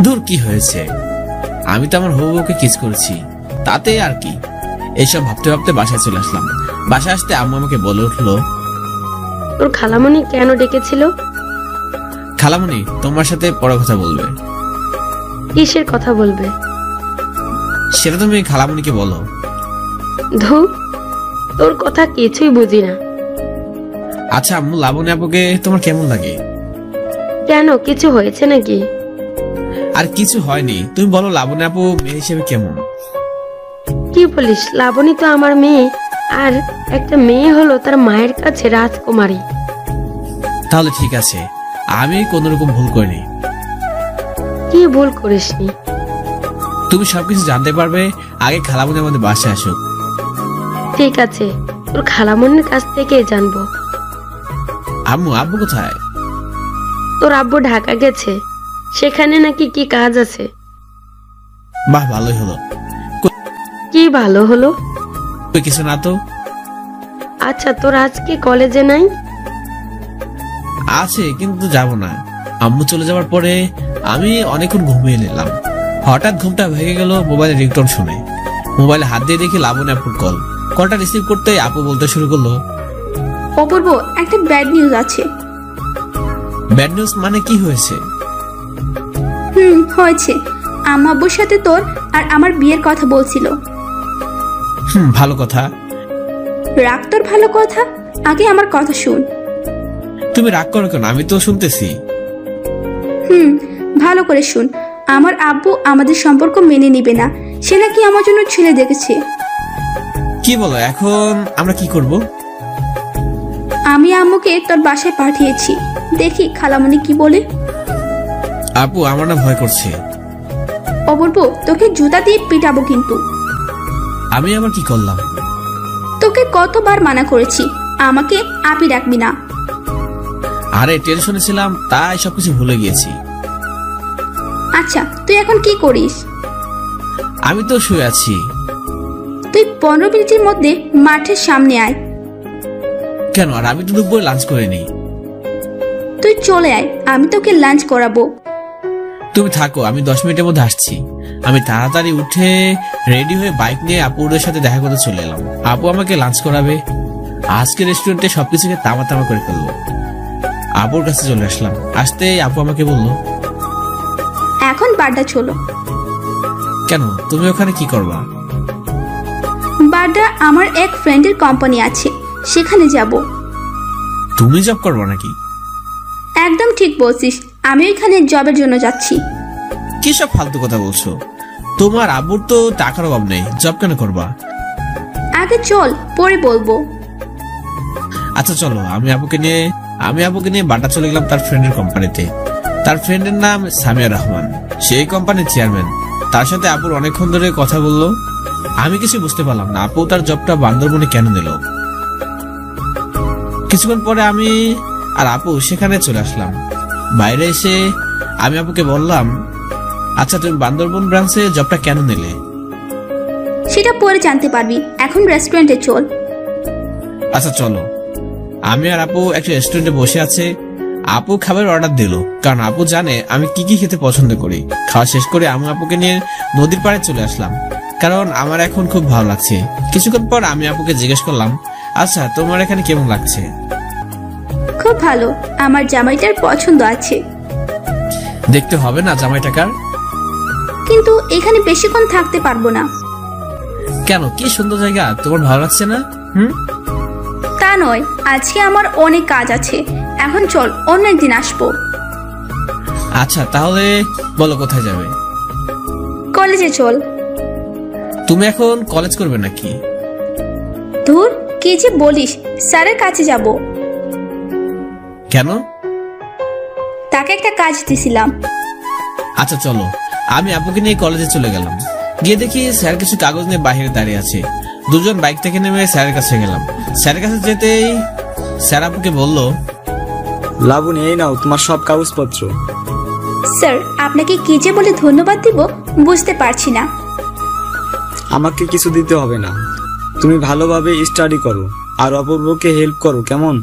দূর, কি হয়েছে? আমি তো আমার হবু বউকে কিস করেছি, তাতে আর কি। এইসব ভাবতে ভাবতে বাসায় চলে আসলাম। বাসা আসতে আম্মু আমাকে বলে উঠলো, তোর খালামণি কেন ডেকেছিল? খালামণি তোমার সাথে পরে কথা বলবে। কিসের কথা বলবে? সেটা তুমি খালামণিকে বলো। ধু, তোর কথা কিছুই বুঝি না। আচ্ছা আম্মু, লাবণী আপুকে তোমার কেমন লাগে? কেন, কিছু হয়েছে নাকি? আর কিছু হয়নি, তুমি বলো লাবণী আপু মেয়ে হিসেবে কেমন? কি বলিস? লাবণী তো আমার মেয়ে, আর একটা মেয়ে হলো তার মায়ের কাছে রাজকুমারী। তাহলে ঠিক আছে, আমি কোন রকম ভুল করিনি। কি ভুল করিসনি? তুমি সবকিছু জানতে পারবে আগে খালামণি আমাদের বাসায় আসুক। ঠিক আছে, তোর খালামণির কাছ থেকে জানবো। আম্মু, আব্বু কোথায়? তোর আব্বু ঢাকা গেছে, সেখানে নাকি কি কাজ আছে। বাহ, ভালোই হলো। কি ভালো হলো? কিছু না তো। আচ্ছা, তোর আজকে কলেজে নাই? আছে, কিন্তু যাব না। আম্মু চলে যাওয়ার পরে আমি অনেকক্ষণ ঘুমিয়ে নিলাম। হঠাৎ ঘুমটা ভেঙে গেল মোবাইলে রিংটোন শুনে। মোবাইলে হাত দিয়ে দেখি লাবণী আপুর কল। কলটা রিসিভ করতে আপু বলতে শুরু করলো, অপূর্ব, একটা ব্যাড নিউজ আছে। ব্যাড নিউজ মানে? কি হয়েছে? হয়েছে। আম্মা আব্বুর সাথে তোর আর আমার বিয়ের কথা বলছিল। ভালো কথা। রাগ তোর ভালো কথা, আগে আমার কথা শুন। তুমি রাগ করো কেন? আমি তো শুনতেছি। ভালো করে শুন। আমার আব্বু আমাদের সম্পর্ক মেনে নিবে না, সে নাকি আমার জন্য ছেলে দেখেছে। কি বলো? এখন আমরা কি করব? আমি আম্মুকে তোর বাসায় পাঠিয়েছি, দেখি খালামণি কি বলে। আপু, আমার না ভয় করছে। অপূর্ব, তোকে জুতা দিয়ে পিটাবো কিন্তু। আমি আবার কি করলাম? তোকে কতবার মানা করেছি আমাকে আপি ডাকবি না। আরে টেনশনে ছিলাম, তাই সবকিছু ভুলে গিয়েছি। আচ্ছা, তুই এখন কি করিস? আমি তো শুয়ে আছি। তুই 15 মিনিটের মধ্যে মাঠের সামনে আয়। কেন? আর আমি তো দুপুরে লাঞ্চ করিনি। তুই চলে আয়, আমি তোকে লাঞ্চ করাবো। তুমি থাকো, আমি 10 মিনিটের মধ্যে আসছি। আমি তাড়াতাড়ি উঠে রেডি হয়ে বাইক নিয়ে আপুদের সাথে দেখা করতে চলে এলাম। আপু আমাকে লাঞ্চ করাবে। আজকে রেস্টুরেন্টে সবকিছুকে তামা তামা করে ফেলবো। আপুর কাছে চলে আসলাম। আসতেই আপু আমাকে বললো, এখন বাড্ডা চলো। কেন? তুমি ওখানে কি করবা? বাড্ডা আমার এক ফ্রেন্ডের কোম্পানি আছে, সেখানে যাব। তুমি জব করবা নাকি? একদম ঠিক বলছিস, আমি ওইখানে জবের জন্য যাচ্ছি। কি সব ফালতু কথা বলছো? তোমার আব্বুর তো টাকার অভাব নেই, জব কেন করবা? আগে চল, পরে বলবো। আচ্ছা চলো। আমি আপুকে নিয়ে বাড্ডা চলে গেলাম তার ফ্রেন্ডের কোম্পানিতে। তার ফ্রেন্ডের নাম সামিয়া রহমান, সেই কোম্পানির চেয়ারম্যান। তার সাথে আপুর অনেকক্ষণ ধরে কথা বললো। আমি কিছু বুঝতে পারলাম না, আপু তার জবটা বান্দরবনে কেন নিল। কিছুক্ষণ পরে আমি আর আপু সেখানে চলে আসলাম। বাইরে এসে আমি আপুকে বললাম, আচ্ছা তুমি বান্দরবন ব্রাঞ্চে জবটা কেন নিলে? সেটা পরে জানতে পারবি, এখন রেস্টুরেন্টে চল। আচ্ছা চলো। আমি আর আপু একটা রেস্টুরেন্টে বসে আছে। আপু খাবার অর্ডার দিল, কারণ আপু জানে আমি কি কি খেতে পছন্দ করি। খাওয়া শেষ করে আমি আপুকে নিয়ে নদীর পাড়ে চলে আসলাম, কারণ আমার এখন খুব ভালো লাগছে। কিছুক্ষণ পর আমি আপুকে জিজ্ঞেস করলাম, আচ্ছা তোমার এখানে কেমন লাগছে? খুব ভালো, আমার জামাইটার পছন্দ আছে। দেখতে হবে না জামাইটাকার? কিন্তু এখানে বেশিক্ষণ থাকতে পারবো না। কেন? কি সুন্দর জায়গা, তোমার ভালো লাগছে না? তা নয়, আজকে আমার অনেক কাজ আছে, এখন চল, অন্য একদিন আসবো। আচ্ছা তাহলে বলো কোথায় যাবে? কলেজে চল। তুমি এখন কলেজ করবে নাকি? ধুর, কি যে বলিস, স্যারের কাছে যাব। কেন? তাকে একটা কাজ দিছিলাম। আচ্ছা চলো। আমি আপুকে নিয়ে কলেজে চলে গেলাম। গিয়ে দেখি স্যার কিছু কাগজ নিয়ে বাইরে দাঁড়িয়ে আছে। দুজন বাইক থেকে নেমে স্যারের কাছে গেলাম। স্যারের কাছে যেতেই স্যার আপুকে বলল, লাবণী, এই নাও তোমার সব কাগজপত্র। স্যার, আপনাকে কি যে বলে ধন্যবাদ দিব বুঝতে পারছি না। আমাকে কিছু দিতে হবে না, তুমি ভালোভাবে স্টাডি করো আর অপূর্বকে হেল্প করো, কেমন?